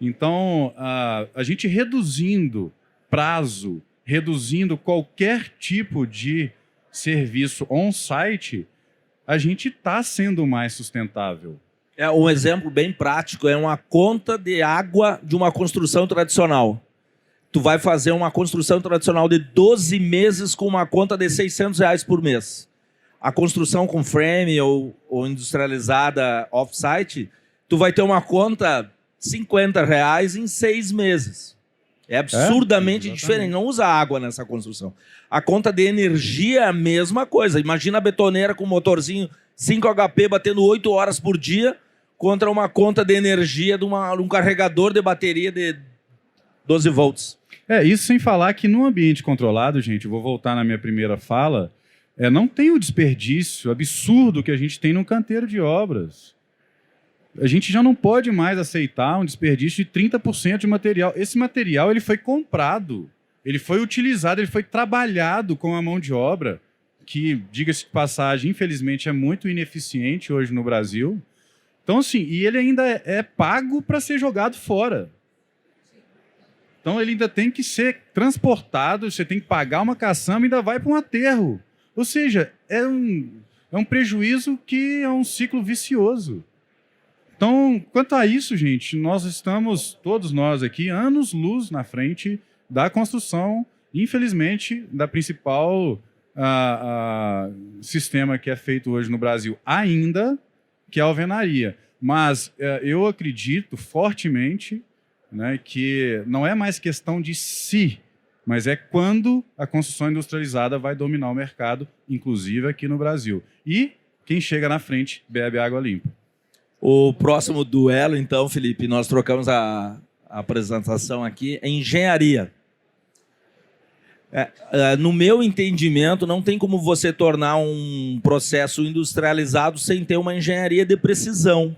Então, a gente reduzindo prazo, reduzindo qualquer tipo de serviço on-site, a gente está sendo mais sustentável. Um exemplo bem prático é uma conta de água de uma construção tradicional. Tu vai fazer uma construção tradicional de 12 meses com uma conta de R$600 por mês. A construção com frame ou industrializada off-site, tu vai ter uma conta R$50 em 6 meses. É absurdamente diferente. Não usa água nessa construção. A conta de energia é a mesma coisa. Imagina a betoneira com motorzinho 5 HP batendo 8 horas por dia contra uma conta de energia de um carregador de bateria de 12 volts. Isso sem falar que no ambiente controlado, gente, eu vou voltar na minha primeira fala, não tem o desperdício absurdo que a gente tem no canteiro de obras. A gente já não pode mais aceitar um desperdício de 30% de material. Esse material ele foi comprado, ele foi utilizado, ele foi trabalhado com a mão de obra, que, diga-se de passagem, infelizmente é muito ineficiente hoje no Brasil. Então, assim, e ele ainda é pago para ser jogado fora. Então, ele ainda tem que ser transportado, você tem que pagar uma caçamba e ainda vai para um aterro. Ou seja, é um prejuízo que é um ciclo vicioso. Então, quanto a isso, gente, nós estamos, todos nós aqui, anos-luz na frente da construção, infelizmente, da principal sistema que é feito hoje no Brasil ainda, que é a alvenaria. Mas eu acredito fortemente, né, que não é mais questão de se, mas é quando a construção industrializada vai dominar o mercado, inclusive aqui no Brasil. E quem chega na frente bebe água limpa. O próximo duelo, então, Felipe, nós trocamos a apresentação aqui, é engenharia. No meu entendimento, não tem como você tornar um processo industrializado sem ter uma engenharia de precisão.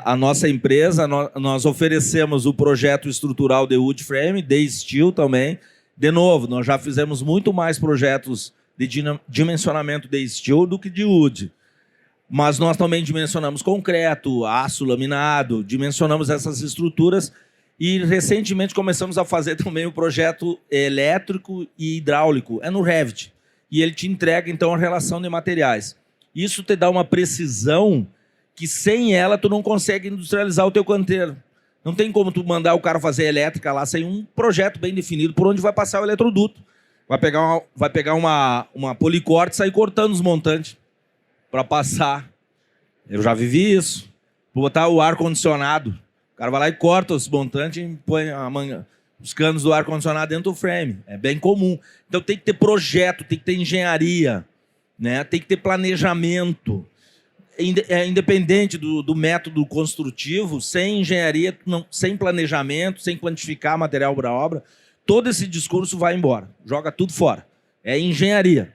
A nossa empresa, nós oferecemos o projeto estrutural de wood frame, de steel também. De novo, nós já fizemos muito mais projetos de dimensionamento de steel do que de wood. Mas nós também dimensionamos concreto, aço laminado, dimensionamos essas estruturas e recentemente começamos a fazer também o projeto elétrico e hidráulico. É no Revit. E ele te entrega, então, a relação de materiais. Isso te dá uma precisão que sem ela tu não consegue industrializar o teu canteiro. Não tem como tu mandar o cara fazer elétrica lá sem um projeto bem definido por onde vai passar o eletroduto. Vai pegar uma policorte e sair cortando os montantes para passar. Eu já vivi isso. Vou botar o ar-condicionado. O cara vai lá e corta os montantes e põe os canos do ar-condicionado dentro do frame. É bem comum. Então tem que ter projeto, tem que ter engenharia, né? Tem que ter planejamento. Independente do método construtivo, sem engenharia, sem planejamento, sem quantificar material para obra, todo esse discurso vai embora. Joga tudo fora. É engenharia.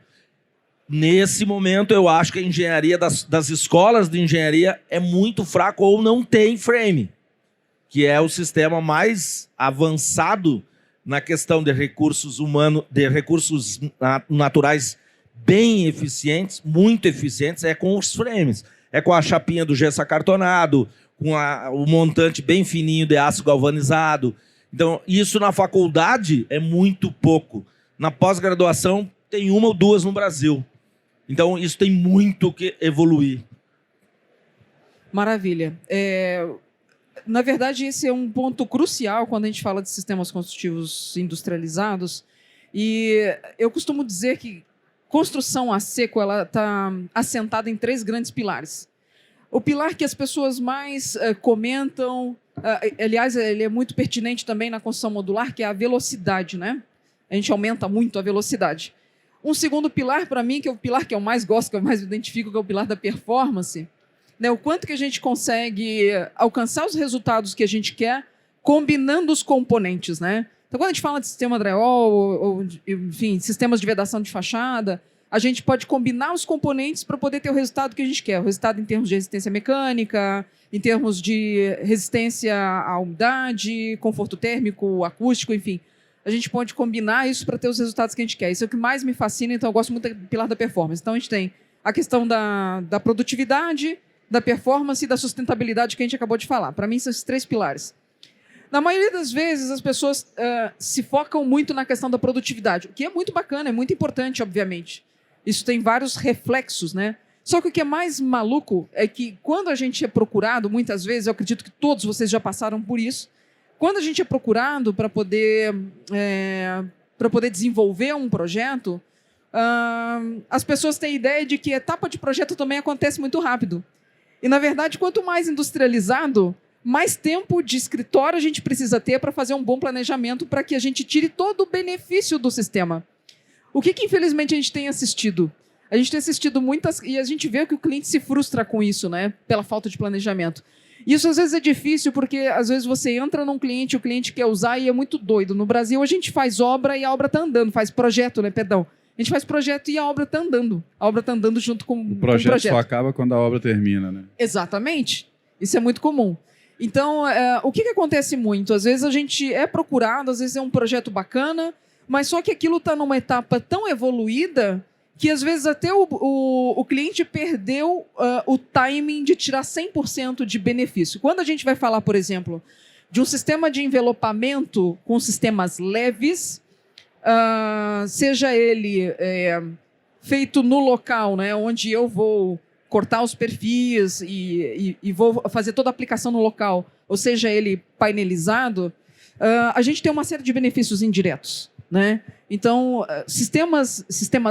Nesse momento, eu acho que a engenharia das escolas de engenharia é muito fraca ou não tem frame, que é o sistema mais avançado na questão de recursos humanos, de recursos naturais bem eficientes, muito eficientes, é com os frames. É com a chapinha do gesso acartonado, com o montante bem fininho de aço galvanizado. Então, isso na faculdade é muito pouco. Na pós-graduação, tem uma ou duas no Brasil. Então, isso tem muito que evoluir. Maravilha. Na verdade, esse é um ponto crucial quando a gente fala de sistemas construtivos industrializados. E eu costumo dizer que construção a seco está assentada em 3 grandes pilares. O pilar que as pessoas mais comentam, aliás, ele é muito pertinente também na construção modular, que é a velocidade, né? A gente aumenta muito a velocidade. Um segundo pilar, para mim, que é o pilar que eu mais gosto, que eu mais identifico, que é o pilar da performance, né? O quanto que a gente consegue alcançar os resultados que a gente quer combinando os componentes, né? Então, quando a gente fala de sistema drywall, ou enfim, sistemas de vedação de fachada, a gente pode combinar os componentes para poder ter o resultado que a gente quer. O resultado em termos de resistência mecânica, em termos de resistência à umidade, conforto térmico, acústico, enfim. A gente pode combinar isso para ter os resultados que a gente quer. Isso é o que mais me fascina, então eu gosto muito do pilar da performance. Então, a gente tem a questão da produtividade, da performance e da sustentabilidade que a gente acabou de falar. Para mim, são esses 3 pilares. Na maioria das vezes, as pessoas se focam muito na questão da produtividade, o que é muito bacana, é muito importante, obviamente. Isso tem vários reflexos, né? Só que o que é mais maluco é que quando a gente é procurado, muitas vezes, eu acredito que todos vocês já passaram por isso, quando a gente é procurado para poder desenvolver um projeto, as pessoas têm a ideia de que a etapa de projeto também acontece muito rápido. E, na verdade, quanto mais industrializado, mais tempo de escritório a gente precisa ter para fazer um bom planejamento para que a gente tire todo o benefício do sistema. O que infelizmente, a gente tem assistido? A gente tem assistido muitas... E a gente vê que o cliente se frustra com isso, né? Pela falta de planejamento. Isso, às vezes, é difícil porque, às vezes, você entra num cliente, o cliente quer usar e é muito doido. No Brasil, a gente faz obra e a obra está andando. Faz projeto, né? Perdão. A gente faz projeto e a obra está andando. A obra está andando junto com o projeto. O projeto só acaba quando a obra termina, né? Exatamente. Isso é muito comum. Então, o que acontece muito? Às vezes a gente é procurado, às vezes é um projeto bacana, mas só que aquilo está numa etapa tão evoluída que às vezes até o cliente perdeu o timing de tirar 100% de benefício. Quando a gente vai falar, por exemplo, de um sistema de envelopamento com sistemas leves, seja ele feito no local, né, onde eu vou cortar os perfis e vou fazer toda a aplicação no local, ou seja, ele painelizado, a gente tem uma série de benefícios indiretos, né? Então, sistemas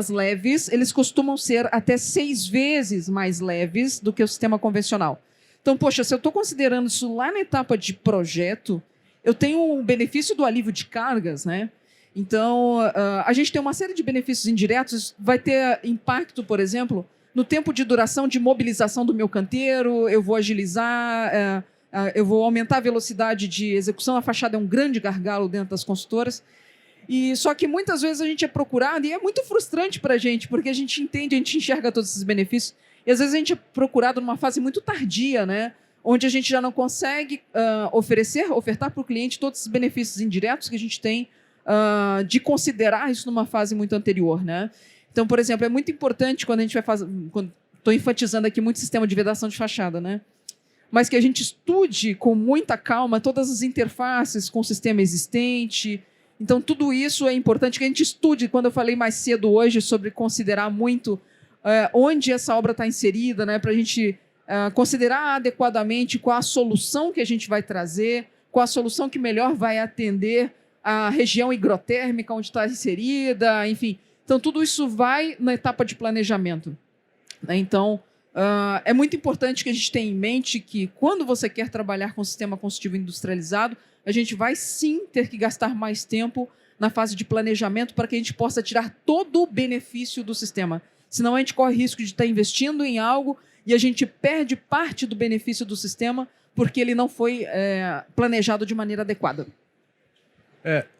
leves, eles costumam ser até 6 vezes mais leves do que o sistema convencional. Então, poxa, se eu estou considerando isso lá na etapa de projeto, eu tenho o benefício do alívio de cargas, né? Então, a gente tem uma série de benefícios indiretos, vai ter impacto, por exemplo, no tempo de duração de mobilização do meu canteiro, eu vou agilizar, eu vou aumentar a velocidade de execução. A fachada é um grande gargalo dentro das consultoras. E só que muitas vezes a gente é procurado, e é muito frustrante para a gente, porque a gente entende, a gente enxerga todos esses benefícios, e às vezes a gente é procurado numa fase muito tardia, né? Onde a gente já não consegue ofertar para o cliente todos esses benefícios indiretos que a gente tem de considerar isso numa fase muito anterior, né? Então, por exemplo, é muito importante quando a gente vai fazer... Estou enfatizando aqui muito sistema de vedação de fachada, né? Mas que a gente estude com muita calma todas as interfaces com o sistema existente. Então, tudo isso é importante que a gente estude. Quando eu falei mais cedo hoje sobre considerar muito onde essa obra está inserida, né? Para a gente considerar adequadamente qual a solução que a gente vai trazer, qual a solução que melhor vai atender a região higrotérmica onde está inserida, enfim. Então, tudo isso vai na etapa de planejamento. Então, é muito importante que a gente tenha em mente que, quando você quer trabalhar com sistema construtivo industrializado, a gente vai sim ter que gastar mais tempo na fase de planejamento para que a gente possa tirar todo o benefício do sistema. Senão, a gente corre risco de estar investindo em algo e a gente perde parte do benefício do sistema porque ele não foi planejado de maneira adequada.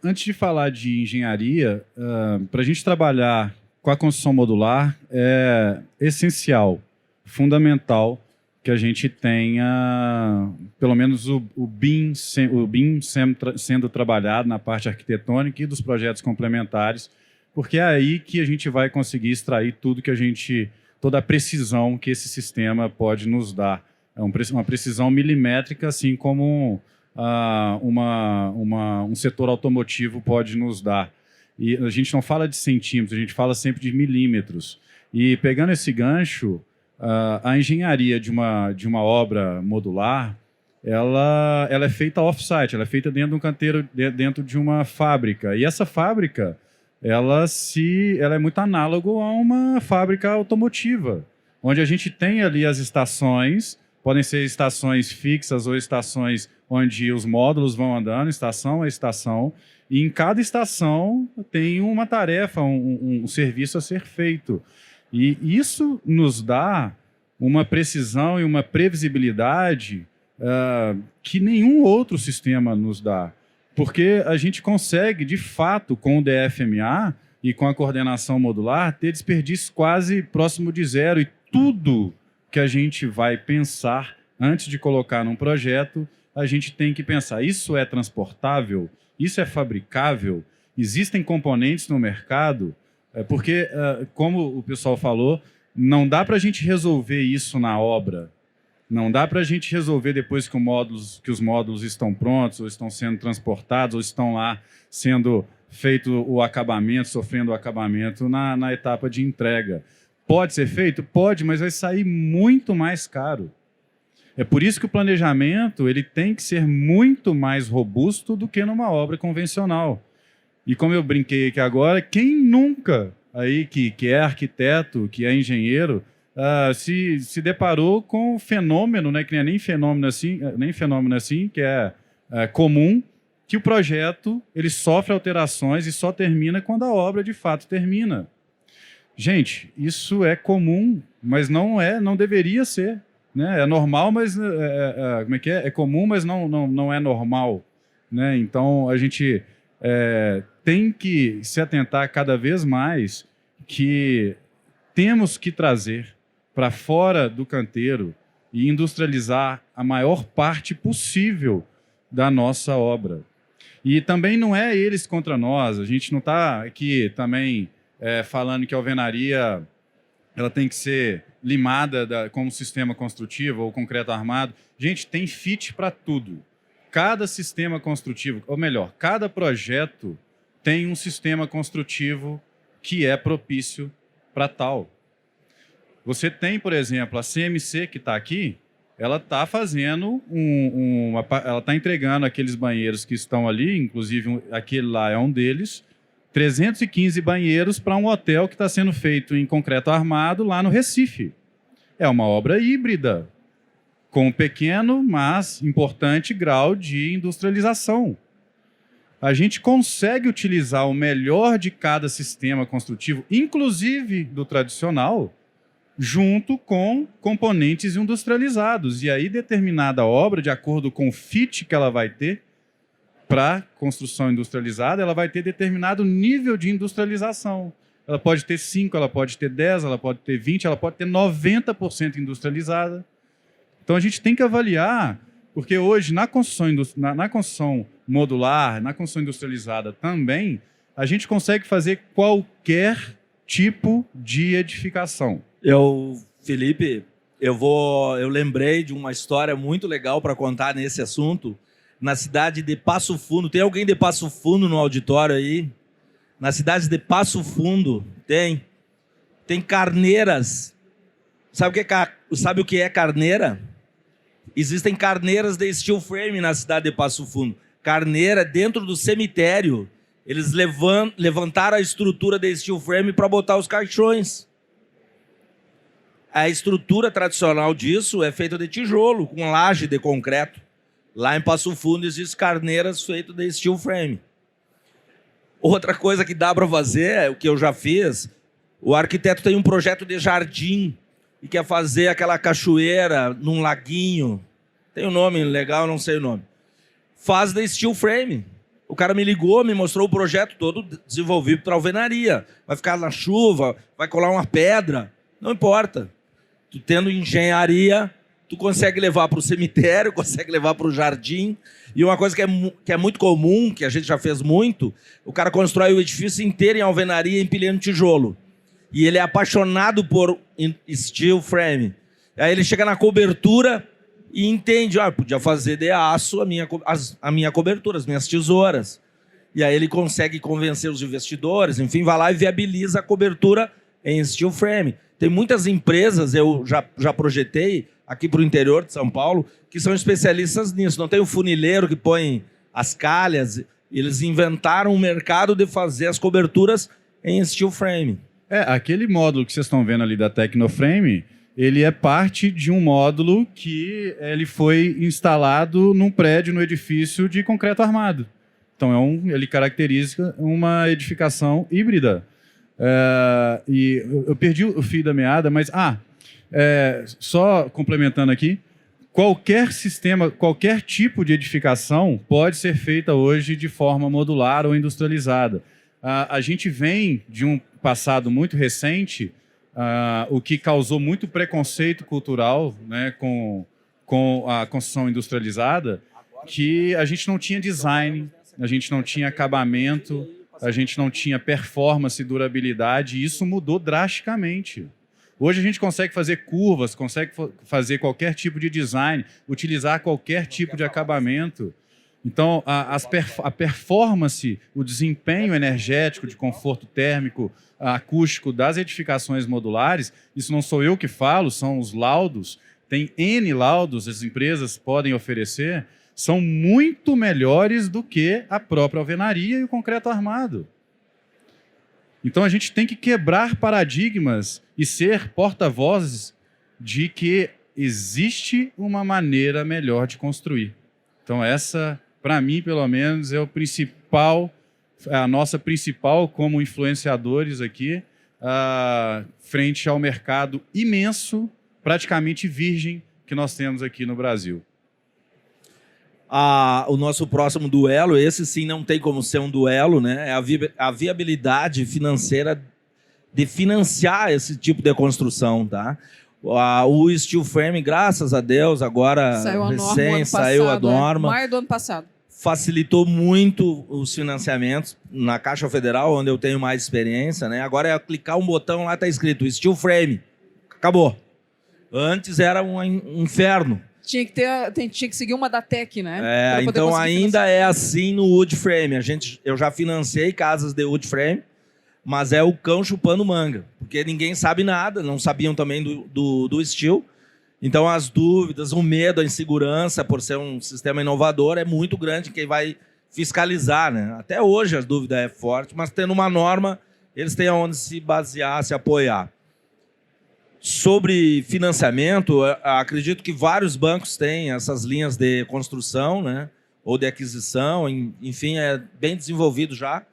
Antes de falar de engenharia, para a gente trabalhar com a construção modular, é essencial, fundamental, que a gente tenha, pelo menos, o BIM sendo trabalhado na parte arquitetônica e dos projetos complementares, porque é aí que a gente vai conseguir extrair toda a precisão que esse sistema pode nos dar. É uma precisão milimétrica, assim como um setor automotivo pode nos dar. E a gente não fala de centímetros, a gente fala sempre de milímetros. E pegando esse gancho, a engenharia de uma obra modular, ela é feita off-site, ela é feita dentro de um canteiro, dentro de uma fábrica. E essa fábrica, ela é muito análogo a uma fábrica automotiva, onde a gente tem ali as estações, podem ser estações fixas ou estações onde os módulos vão andando, estação a estação, e em cada estação tem uma tarefa, um serviço a ser feito. E isso nos dá uma precisão e uma previsibilidade que nenhum outro sistema nos dá. Porque a gente consegue, de fato, com o DFMA e com a coordenação modular, ter desperdício quase próximo de zero. E tudo que a gente vai pensar antes de colocar num projeto, a gente tem que pensar, isso é transportável? Isso é fabricável? Existem componentes no mercado? Porque, como o pessoal falou, não dá para a gente resolver isso na obra. Não dá para a gente resolver depois que os módulos estão prontos, ou estão sendo transportados, ou estão lá sendo feito o acabamento, sofrendo o acabamento na etapa de entrega. Pode ser feito? Pode, mas vai sair muito mais caro. É por isso que o planejamento ele tem que ser muito mais robusto do que numa obra convencional. E como eu brinquei aqui agora, quem nunca aí que é arquiteto, que é engenheiro, se deparou com um fenômeno, né, que não é nem fenômeno assim, que é comum, que o projeto ele sofre alterações e só termina quando a obra de fato termina. Gente, isso é comum, mas não deveria ser. Né? É normal, mas como é que é? É comum, mas não é normal. Né? Então, a gente tem que se atentar cada vez mais que temos que trazer para fora do canteiro e industrializar a maior parte possível da nossa obra. E também não é eles contra nós, a gente não está aqui também falando que a alvenaria ela tem que ser limada como sistema construtivo ou concreto armado. Gente, tem fit para tudo. Cada sistema construtivo, ou melhor, cada projeto tem um sistema construtivo que é propício para tal. Você tem, por exemplo, a CMC que está aqui, ela está fazendo ela está entregando aqueles banheiros que estão ali, inclusive aquele lá é um deles, 315 banheiros para um hotel que está sendo feito em concreto armado lá no Recife. É uma obra híbrida, com um pequeno, mas importante grau de industrialização. A gente consegue utilizar o melhor de cada sistema construtivo, inclusive do tradicional, junto com componentes industrializados. E aí, determinada obra, de acordo com o fit que ela vai ter, para construção industrializada, ela vai ter determinado nível de industrialização. Ela pode ter 5, ela pode ter 10, ela pode ter 20, ela pode ter 90% industrializada. Então, a gente tem que avaliar, porque hoje, na construção modular, na construção industrializada também, a gente consegue fazer qualquer tipo de edificação. Felipe, eu lembrei de uma história muito legal para contar nesse assunto. Na cidade de Passo Fundo, tem alguém de Passo Fundo no auditório aí? Na cidade de Passo Fundo tem carneiras. Sabe o que é carneira? Existem carneiras de steel frame na cidade de Passo Fundo. Carneira dentro do cemitério. Eles levantaram a estrutura de steel frame para botar os caixões. A estrutura tradicional disso é feita de tijolo, com laje de concreto. Lá em Passo Fundo existem carneiras feitas de steel frame. Outra coisa que dá para fazer, o que eu já fiz, o arquiteto tem um projeto de jardim e quer fazer aquela cachoeira num laguinho. Tem um nome legal, não sei o nome. Faz de steel frame. O cara me ligou, me mostrou o projeto todo desenvolvido para alvenaria. Vai ficar na chuva, vai colar uma pedra. Não importa. Tu tendo engenharia, tu consegue levar para o cemitério, consegue levar para o jardim. E uma coisa que é muito comum, que a gente já fez muito, o cara constrói o edifício inteiro em alvenaria, empilhando tijolo. E ele é apaixonado por steel frame. Aí ele chega na cobertura e entende, podia fazer de aço a minha cobertura, as minhas tesouras. E aí ele consegue convencer os investidores, enfim, vai lá e viabiliza a cobertura em steel frame. Tem muitas empresas, eu já projetei aqui para o interior de São Paulo, que são especialistas nisso. Não tem o funileiro que põe as calhas, eles inventaram um mercado de fazer as coberturas em steel frame. Aquele módulo que vocês estão vendo ali da Tecnoframe, ele é parte de um módulo que ele foi instalado num prédio, no edifício de concreto armado. Então, ele caracteriza uma edificação híbrida. E eu perdi o fio da meada, mas... só complementando aqui, qualquer sistema, qualquer tipo de edificação pode ser feita hoje de forma modular ou industrializada. A gente vem de um passado muito recente, o que causou muito preconceito cultural, né, com a construção industrializada, que a gente não tinha design, a gente não tinha acabamento, a gente não tinha performance e durabilidade, e isso mudou drasticamente. Hoje a gente consegue fazer curvas, consegue fazer qualquer tipo de design, utilizar qualquer tipo de acabamento. Então, a performance, o desempenho energético, de conforto térmico, acústico das edificações modulares, isso não sou eu que falo, são os laudos, tem N laudos, as empresas podem oferecer, são muito melhores do que a própria alvenaria e o concreto armado. Então, a gente tem que quebrar paradigmas e ser porta-vozes de que existe uma maneira melhor de construir. Então, essa, para mim, pelo menos, é a nossa principal, como influenciadores aqui, frente ao mercado imenso, praticamente virgem, que nós temos aqui no Brasil. O nosso próximo duelo, esse sim não tem como ser um duelo, né? É a viabilidade financeira de financiar esse tipo de construção, tá? O steel frame, graças a Deus, agora saiu a norma. Maio do ano passado. Facilitou muito os financiamentos na Caixa Federal, onde eu tenho mais experiência, né? Agora é clicar um botão, lá está escrito steel frame. Acabou. Antes era um inferno. Tinha que seguir uma da Tec, né? Então ainda é assim no wood frame. Eu já financiei casas de wood frame, mas é o cão chupando manga, porque ninguém sabe nada, não sabiam também do steel. Então as dúvidas, o medo, a insegurança por ser um sistema inovador é muito grande quem vai fiscalizar, né? Até hoje a dúvida é forte, mas tendo uma norma, eles têm onde se basear, se apoiar. Sobre financiamento, acredito que vários bancos têm essas linhas de construção, né? Ou de aquisição, enfim, é bem desenvolvido já.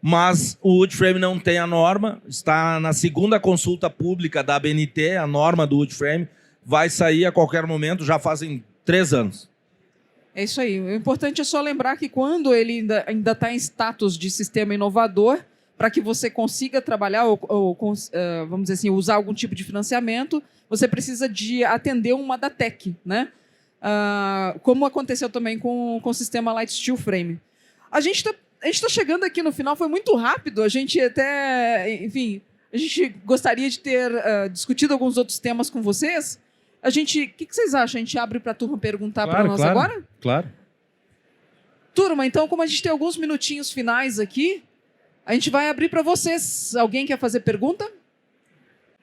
Mas o wood frame não tem a norma, está na segunda consulta pública da ABNT, a norma do wood frame vai sair a qualquer momento, já fazem 3 anos. É isso aí. O importante é só lembrar que quando ele ainda está em status de sistema inovador, para que você consiga trabalhar ou vamos dizer assim, usar algum tipo de financiamento, você precisa de atender uma da Tec, né? Como aconteceu também com o sistema Light Steel Frame. A gente está chegando aqui no final, foi muito rápido, a gente até, enfim, a gente gostaria de ter discutido alguns outros temas com vocês. O que vocês acham? A gente abre para a turma perguntar para nós agora? Claro. Turma, então, como a gente tem alguns minutinhos finais aqui, a gente vai abrir para vocês. Alguém quer fazer pergunta?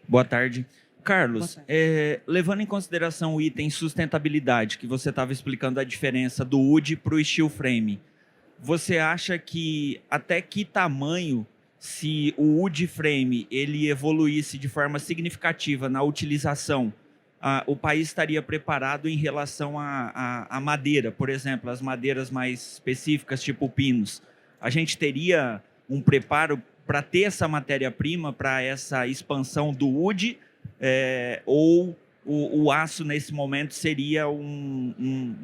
Boa tarde. Carlos, levando em consideração o item sustentabilidade, que você estava explicando a diferença do wood para o steel frame, você acha que até que tamanho, se o wood frame ele evoluísse de forma significativa na utilização, o país estaria preparado em relação à madeira, por exemplo, as madeiras mais específicas, tipo pinos? A gente teria um preparo para ter essa matéria-prima, para essa expansão do wood, ou o aço, nesse momento, seria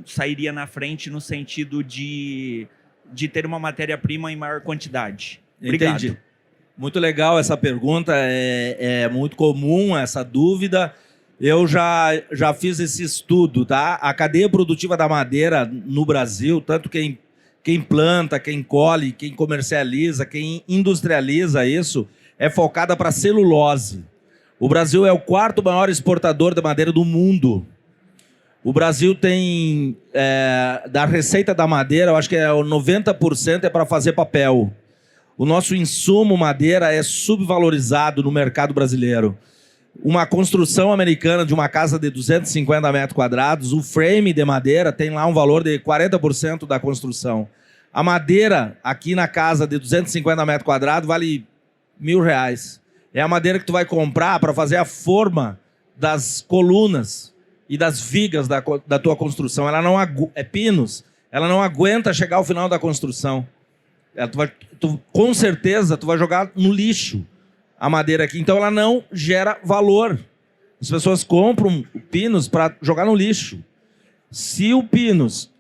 sairia na frente no sentido de ter uma matéria-prima em maior quantidade? Obrigado. Entendi. Muito legal essa pergunta, é muito comum essa dúvida. Eu já fiz esse estudo, tá? A cadeia produtiva da madeira no Brasil, tanto quem planta, quem colhe, quem comercializa, quem industrializa isso, é focada para celulose. O Brasil é o 4º maior exportador de madeira do mundo. O Brasil tem, da receita da madeira, eu acho que 90% é para fazer papel. O nosso insumo madeira é subvalorizado no mercado brasileiro. Uma construção americana de uma casa de 250 metros quadrados, o frame de madeira tem lá um valor de 40% da construção. A madeira aqui na casa de 250 metros quadrados vale R$1.000. É a madeira que tu vai comprar para fazer a forma das colunas e das vigas da tua construção. Ela não é pinos, ela não aguenta chegar ao final da construção. Com certeza tu vai jogar no lixo a madeira aqui, então ela não gera valor. As pessoas compram pinos para jogar no lixo. Se o pinos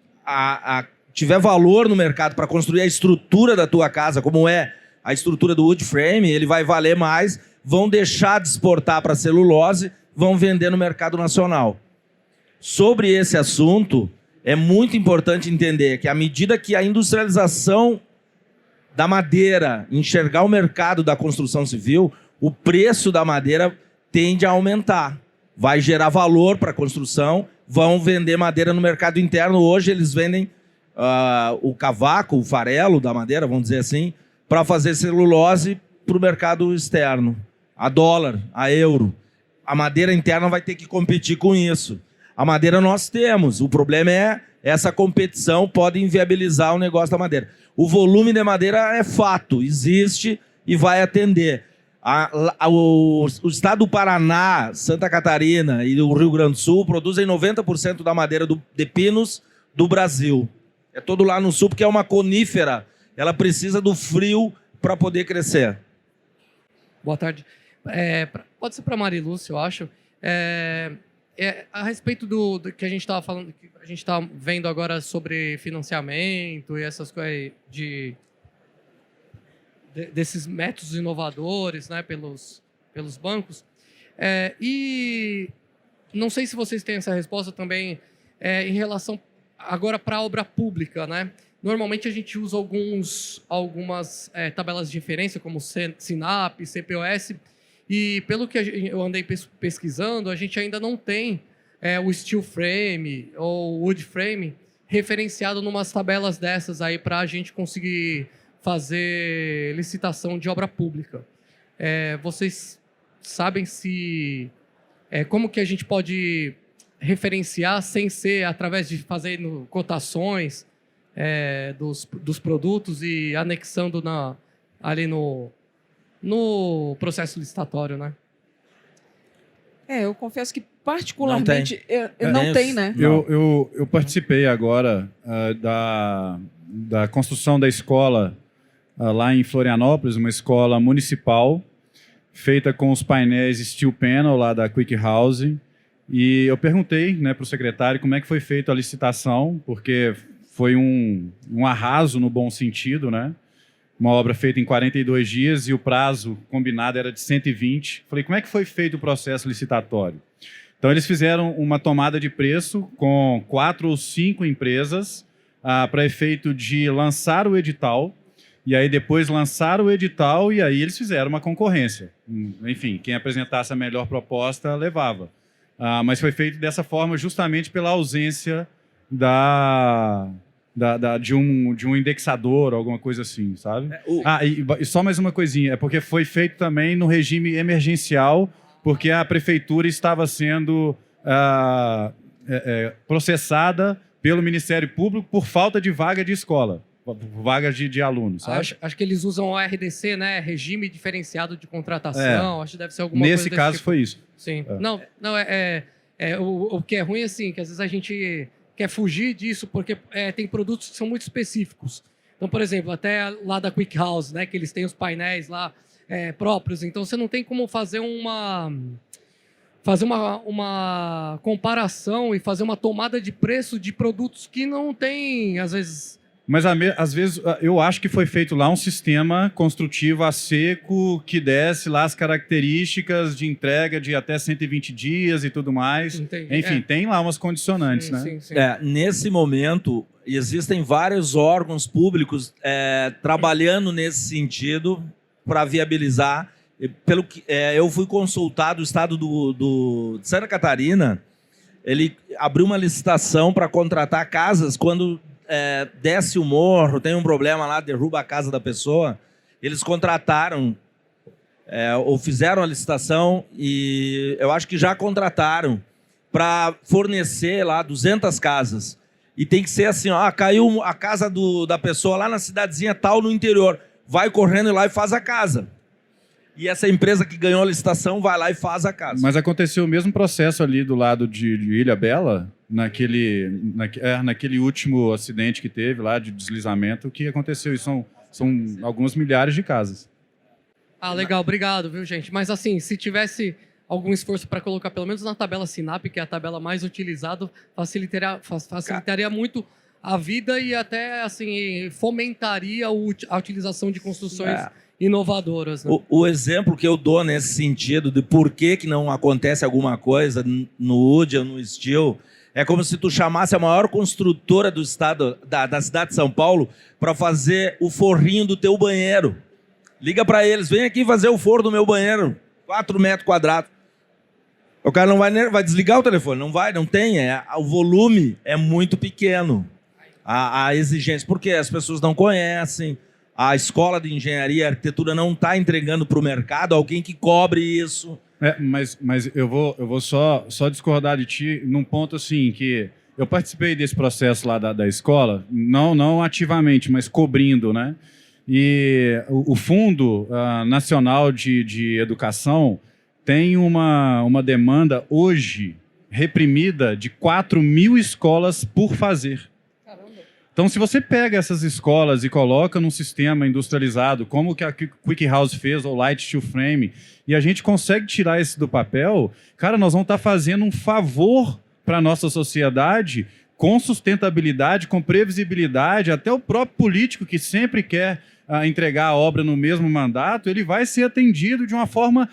tiver valor no mercado para construir a estrutura da tua casa, como é a estrutura do wood frame, ele vai valer mais, vão deixar de exportar para celulose, vão vender no mercado nacional. Sobre esse assunto, é muito importante entender que à medida que a industrialização da madeira enxergar o mercado da construção civil, o preço da madeira tende a aumentar. Vai gerar valor para a construção, vão vender madeira no mercado interno. Hoje eles vendem o cavaco, o farelo da madeira, vamos dizer assim, para fazer celulose para o mercado externo, a dólar, a euro. A madeira interna vai ter que competir com isso. A madeira nós temos, o problema é essa competição pode inviabilizar o negócio da madeira. O volume de madeira é fato, existe e vai atender. O estado do Paraná, Santa Catarina e o Rio Grande do Sul produzem 90% da madeira de pinos do Brasil. É todo lá no sul, porque é uma conífera. Ela precisa do frio para poder crescer. Boa tarde. Pode ser para a Marilúcia, eu acho. A respeito do que a gente estava falando, que a gente está vendo agora sobre financiamento e essas coisas desses métodos inovadores, né, pelos bancos. E não sei se vocês têm essa resposta também em relação agora para a obra pública, né? Normalmente a gente usa algumas tabelas de referência, como SINAP, CPOS, e pelo que eu andei pesquisando, a gente ainda não tem o steel frame ou wood frame referenciado em umas tabelas dessas aí para a gente conseguir fazer licitação de obra pública. Vocês sabem como que a gente pode referenciar sem ser através de fazer cotações dos produtos e anexando ali no processo licitatório, né? Eu confesso que particularmente não tem, né? Eu participei agora da construção da escola lá em Florianópolis, uma escola municipal feita com os painéis steel panel lá da Quick House, e eu perguntei, né, para o secretário como é que foi feita a licitação, porque foi um arraso no bom sentido, né? Uma obra feita em 42 dias e o prazo combinado era de 120. Falei, como é que foi feito o processo licitatório? Então, eles fizeram uma tomada de preço com 4 ou 5 empresas para efeito de lançar o edital, e aí depois lançaram o edital e aí eles fizeram uma concorrência. Enfim, quem apresentasse a melhor proposta levava. Mas foi feito dessa forma justamente pela ausência de um indexador, alguma coisa assim, sabe? E só mais uma coisinha, é porque foi feito também no regime emergencial porque a prefeitura estava sendo processada pelo Ministério Público por falta de vaga de escola, vagas de alunos. Sabe? Acho que eles usam o RDC, né? Regime diferenciado de contratação. Acho que deve ser alguma coisa Nesse caso tipo. foi isso. Sim. Não, o que é ruim, assim, que às vezes a gente quer fugir disso porque tem produtos que são muito específicos. Então, por exemplo, até lá da Quick House, né? Que eles têm os painéis lá próprios. Então, você não tem como fazer uma comparação e fazer uma tomada de preço de produtos que não tem, às vezes... Mas, às vezes, eu acho que foi feito lá um sistema construtivo a seco que desse lá as características de entrega de até 120 dias e tudo mais. Entendi. Enfim, tem lá umas condicionantes, né? Sim. Nesse momento, existem vários órgãos públicos trabalhando nesse sentido para viabilizar. Pelo que eu fui consultado, o estado de Santa Catarina, ele abriu uma licitação para contratar casas quando desce o morro, tem um problema lá, derruba a casa da pessoa. Eles contrataram ou fizeram a licitação e eu acho que já contrataram para fornecer lá 200 casas. E tem que ser assim, caiu a casa da pessoa lá na cidadezinha tal no interior, vai correndo lá e faz a casa. E essa empresa que ganhou a licitação vai lá e faz a casa. Mas aconteceu o mesmo processo ali do lado de Ilhabela, naquele último acidente que teve lá de deslizamento, que aconteceu. E são alguns milhares de casas. Legal, obrigado, viu, gente? Mas assim, se tivesse algum esforço para colocar pelo menos na tabela SINAP, que é a tabela mais utilizada, facilitaria muito a vida e até assim fomentaria a utilização de construções inovadoras. Né? O exemplo que eu dou nesse sentido de por que não acontece alguma coisa no UD ou no Steel é como se tu chamasse a maior construtora do estado, da cidade de São Paulo, para fazer o forrinho do teu banheiro. Liga para eles, vem aqui fazer o forro do meu banheiro, 4 metros quadrados. O cara não vai desligar o telefone, não tem, o volume é muito pequeno. A exigência, porque as pessoas não conhecem, a escola de engenharia e arquitetura não está entregando para o mercado alguém que cobre isso. Mas eu vou só discordar de ti num ponto assim, que eu participei desse processo lá da escola, não ativamente, mas cobrindo, né? E o Fundo Nacional de Educação tem uma demanda hoje reprimida de 4.000 escolas por fazer. Então, se você pega essas escolas e coloca num sistema industrializado, como o que a Quick House fez, ou Light Steel Frame, e a gente consegue tirar isso do papel, cara, nós vamos estar fazendo um favor para a nossa sociedade com sustentabilidade, com previsibilidade, até o próprio político que sempre quer entregar a obra no mesmo mandato, ele vai ser atendido de uma forma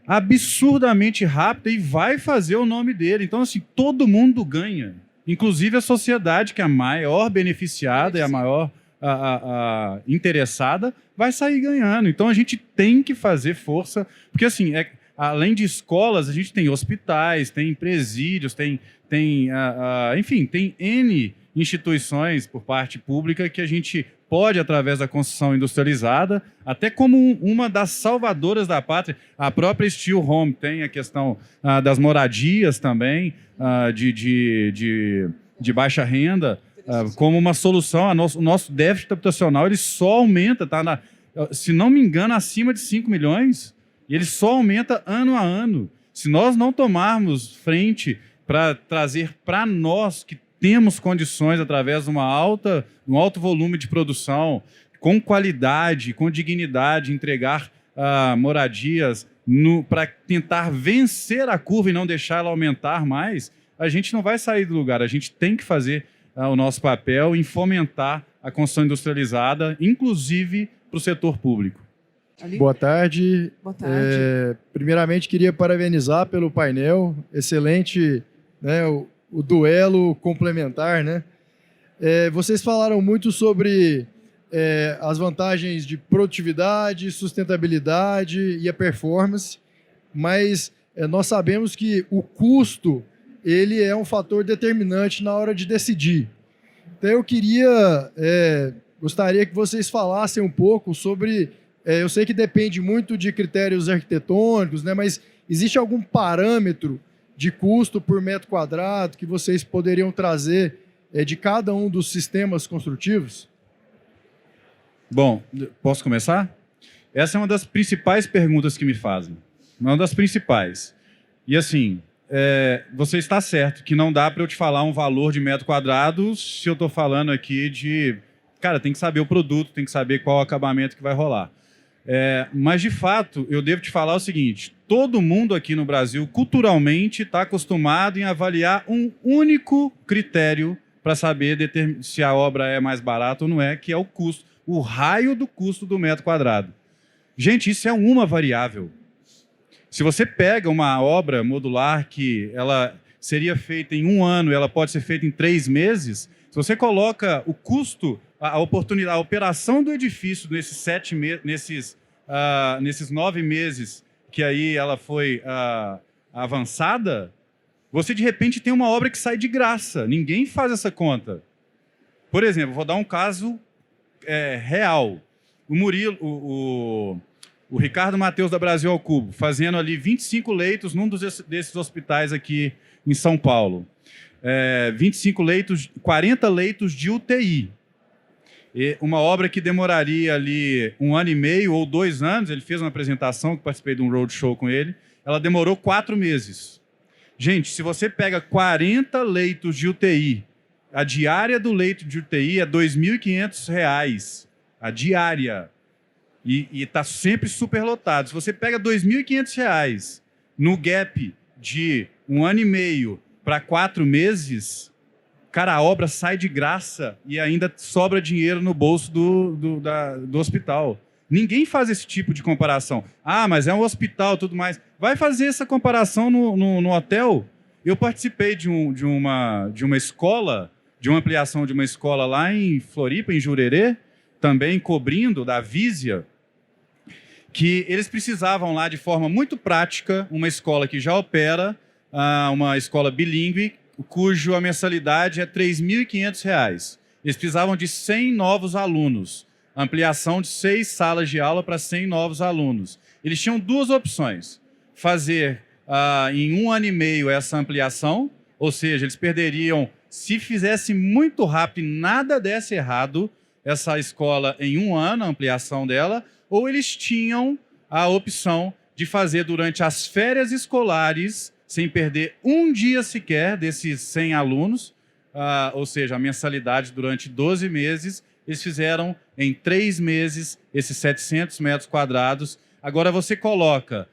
absurdamente rápida e vai fazer o nome dele. Então, assim, todo mundo ganha. Inclusive a sociedade, que é a maior beneficiada e a maior interessada, vai sair ganhando. Então a gente tem que fazer força, porque assim, além de escolas, a gente tem hospitais, tem presídios, enfim, tem N instituições por parte pública que a gente pode, através da construção industrializada, até como uma das salvadoras da pátria. A própria Steel Home tem a questão das moradias também, de baixa renda, como uma solução. O nosso déficit habitacional ele só aumenta, se não me engano, acima de 5 milhões, e ele só aumenta ano a ano. Se nós não tomarmos frente para trazer para nós, que temos condições, através de um alto volume de produção, com qualidade, com dignidade, entregar moradias para tentar vencer a curva e não deixar ela aumentar mais, a gente não vai sair do lugar. A gente tem que fazer o nosso papel em fomentar a construção industrializada, inclusive para o setor público. Boa tarde. Boa tarde. Primeiramente, queria parabenizar pelo painel. Excelente, né, o duelo complementar, né? Vocês falaram muito sobre as vantagens de produtividade, sustentabilidade e a performance, mas nós sabemos que o custo ele é um fator determinante na hora de decidir. Então eu gostaria que vocês falassem um pouco sobre, eu sei que depende muito de critérios arquitetônicos, né, mas Existe algum parâmetro de custo por metro quadrado que vocês poderiam trazer de cada um dos sistemas construtivos? Bom, posso começar? Essa é uma das principais perguntas que me fazem. Uma das principais. E assim, você está certo que não dá para eu te falar um valor de metro quadrado se eu estou falando aqui de... Cara, tem que saber o produto, tem que saber qual o acabamento que vai rolar. Mas, de fato, eu devo te falar o seguinte: todo mundo aqui no Brasil, culturalmente, está acostumado em avaliar um único critério para saber se a obra é mais barata ou não é, que é o custo, o raio do custo do metro quadrado. Gente, isso é uma variável. Se você pega uma obra modular que ela seria feita em 1 ano, ela pode ser feita em 3 meses, se você coloca o custo, a oportunidade, a operação do edifício nesses 9 meses que aí ela foi avançada, você de repente tem uma obra que sai de graça. Ninguém faz essa conta. Por exemplo, vou dar um caso real. O Ricardo Mateus da Brasil ao Cubo, fazendo ali 25 leitos num desses hospitais aqui em São Paulo. 25 leitos, 40 leitos de UTI. Uma obra que demoraria ali 1 ano e meio ou 2 anos, ele fez uma apresentação, que participei de um roadshow com ele, ela demorou 4 meses. Gente, se você pega 40 leitos de UTI, a diária do leito de UTI é R$ 2.500, a diária, e está sempre superlotado. Se você pega R$ 2.500 no gap de 1 ano e meio para 4 meses... Cara, a obra sai de graça e ainda sobra dinheiro no bolso do hospital. Ninguém faz esse tipo de comparação. Ah, mas é um hospital e tudo mais. Vai fazer essa comparação no hotel? Eu participei de uma escola, de uma ampliação de uma escola lá em Floripa, em Jurerê, também cobrindo, da Vísia, que eles precisavam lá de forma muito prática, uma escola que já opera, uma escola bilíngue, cuja mensalidade é R$ 3.500. Eles precisavam de 100 novos alunos. Ampliação de 6 salas de aula para 100 novos alunos. Eles tinham 2 opções. Fazer em 1 ano e meio essa ampliação, ou seja, eles perderiam, se fizesse muito rápido e nada desse errado, essa escola em 1 ano, a ampliação dela, ou eles tinham a opção de fazer durante as férias escolares, sem perder um dia sequer desses 100 alunos, ou seja, a mensalidade durante 12 meses, eles fizeram em 3 meses esses 700 metros quadrados. Agora você coloca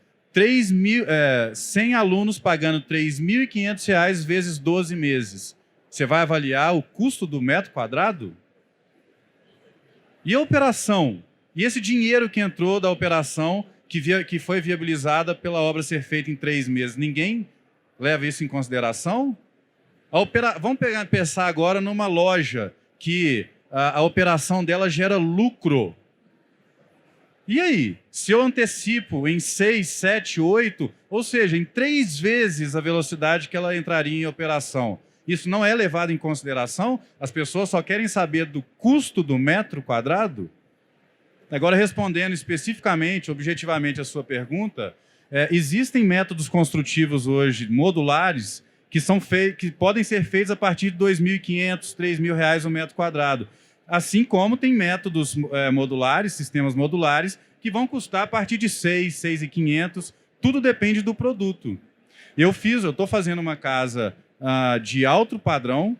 100 alunos pagando R$ 3.500 vezes 12 meses. Você vai avaliar o custo do metro quadrado? E a operação? E esse dinheiro que entrou da operação que foi viabilizada pela obra ser feita em 3 meses. Ninguém leva isso em consideração? Vamos pensar agora numa loja que a operação dela gera lucro. E aí? Se eu antecipo em 6, 7, 8, ou seja, em 3 vezes a velocidade que ela entraria em operação, isso não é levado em consideração? As pessoas só querem saber do custo do metro quadrado? Agora, respondendo especificamente, objetivamente a sua pergunta, existem métodos construtivos hoje, modulares, que podem ser feitos a partir de R$ 2.500, R$ 3.000 o metro quadrado. Assim como tem métodos modulares, sistemas modulares, que vão custar a partir de 6, 6.500, tudo depende do produto. Eu estou fazendo uma casa de alto padrão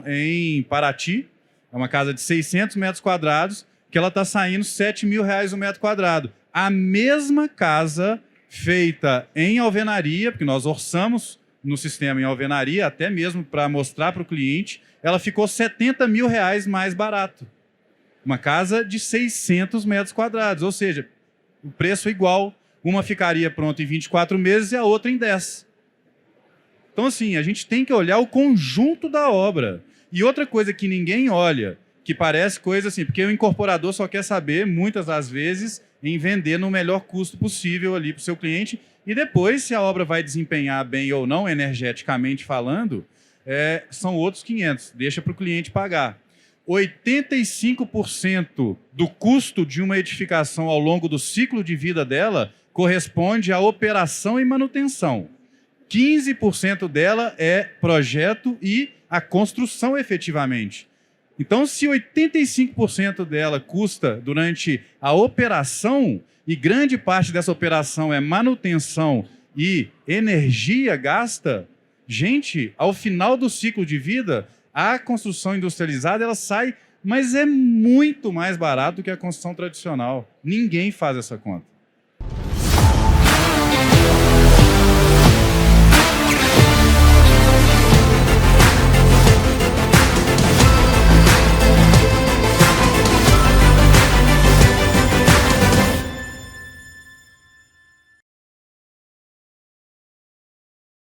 em Paraty, é uma casa de 600 metros quadrados, que ela está saindo R$ 7.000 o metro quadrado. A mesma casa feita em alvenaria, porque nós orçamos no sistema em alvenaria, até mesmo para mostrar para o cliente, ela ficou R$ 70.000 mais barato. Uma casa de 600 metros quadrados, ou seja, o preço é igual. Uma ficaria pronta em 24 meses e a outra em 10. Então, assim, a gente tem que olhar o conjunto da obra. E outra coisa que ninguém olha, que parece coisa assim, porque o incorporador só quer saber, muitas das vezes, em vender no melhor custo possível ali para o seu cliente, e depois, se a obra vai desempenhar bem ou não, energeticamente falando, são outros 500, deixa para o cliente pagar. 85% do custo de uma edificação ao longo do ciclo de vida dela corresponde à operação e manutenção. 15% dela é projeto e a construção efetivamente. Então, se 85% dela custa durante a operação, e grande parte dessa operação é manutenção e energia gasta, gente, ao final do ciclo de vida, a construção industrializada ela sai, mas é muito mais barato que a construção tradicional. Ninguém faz essa conta.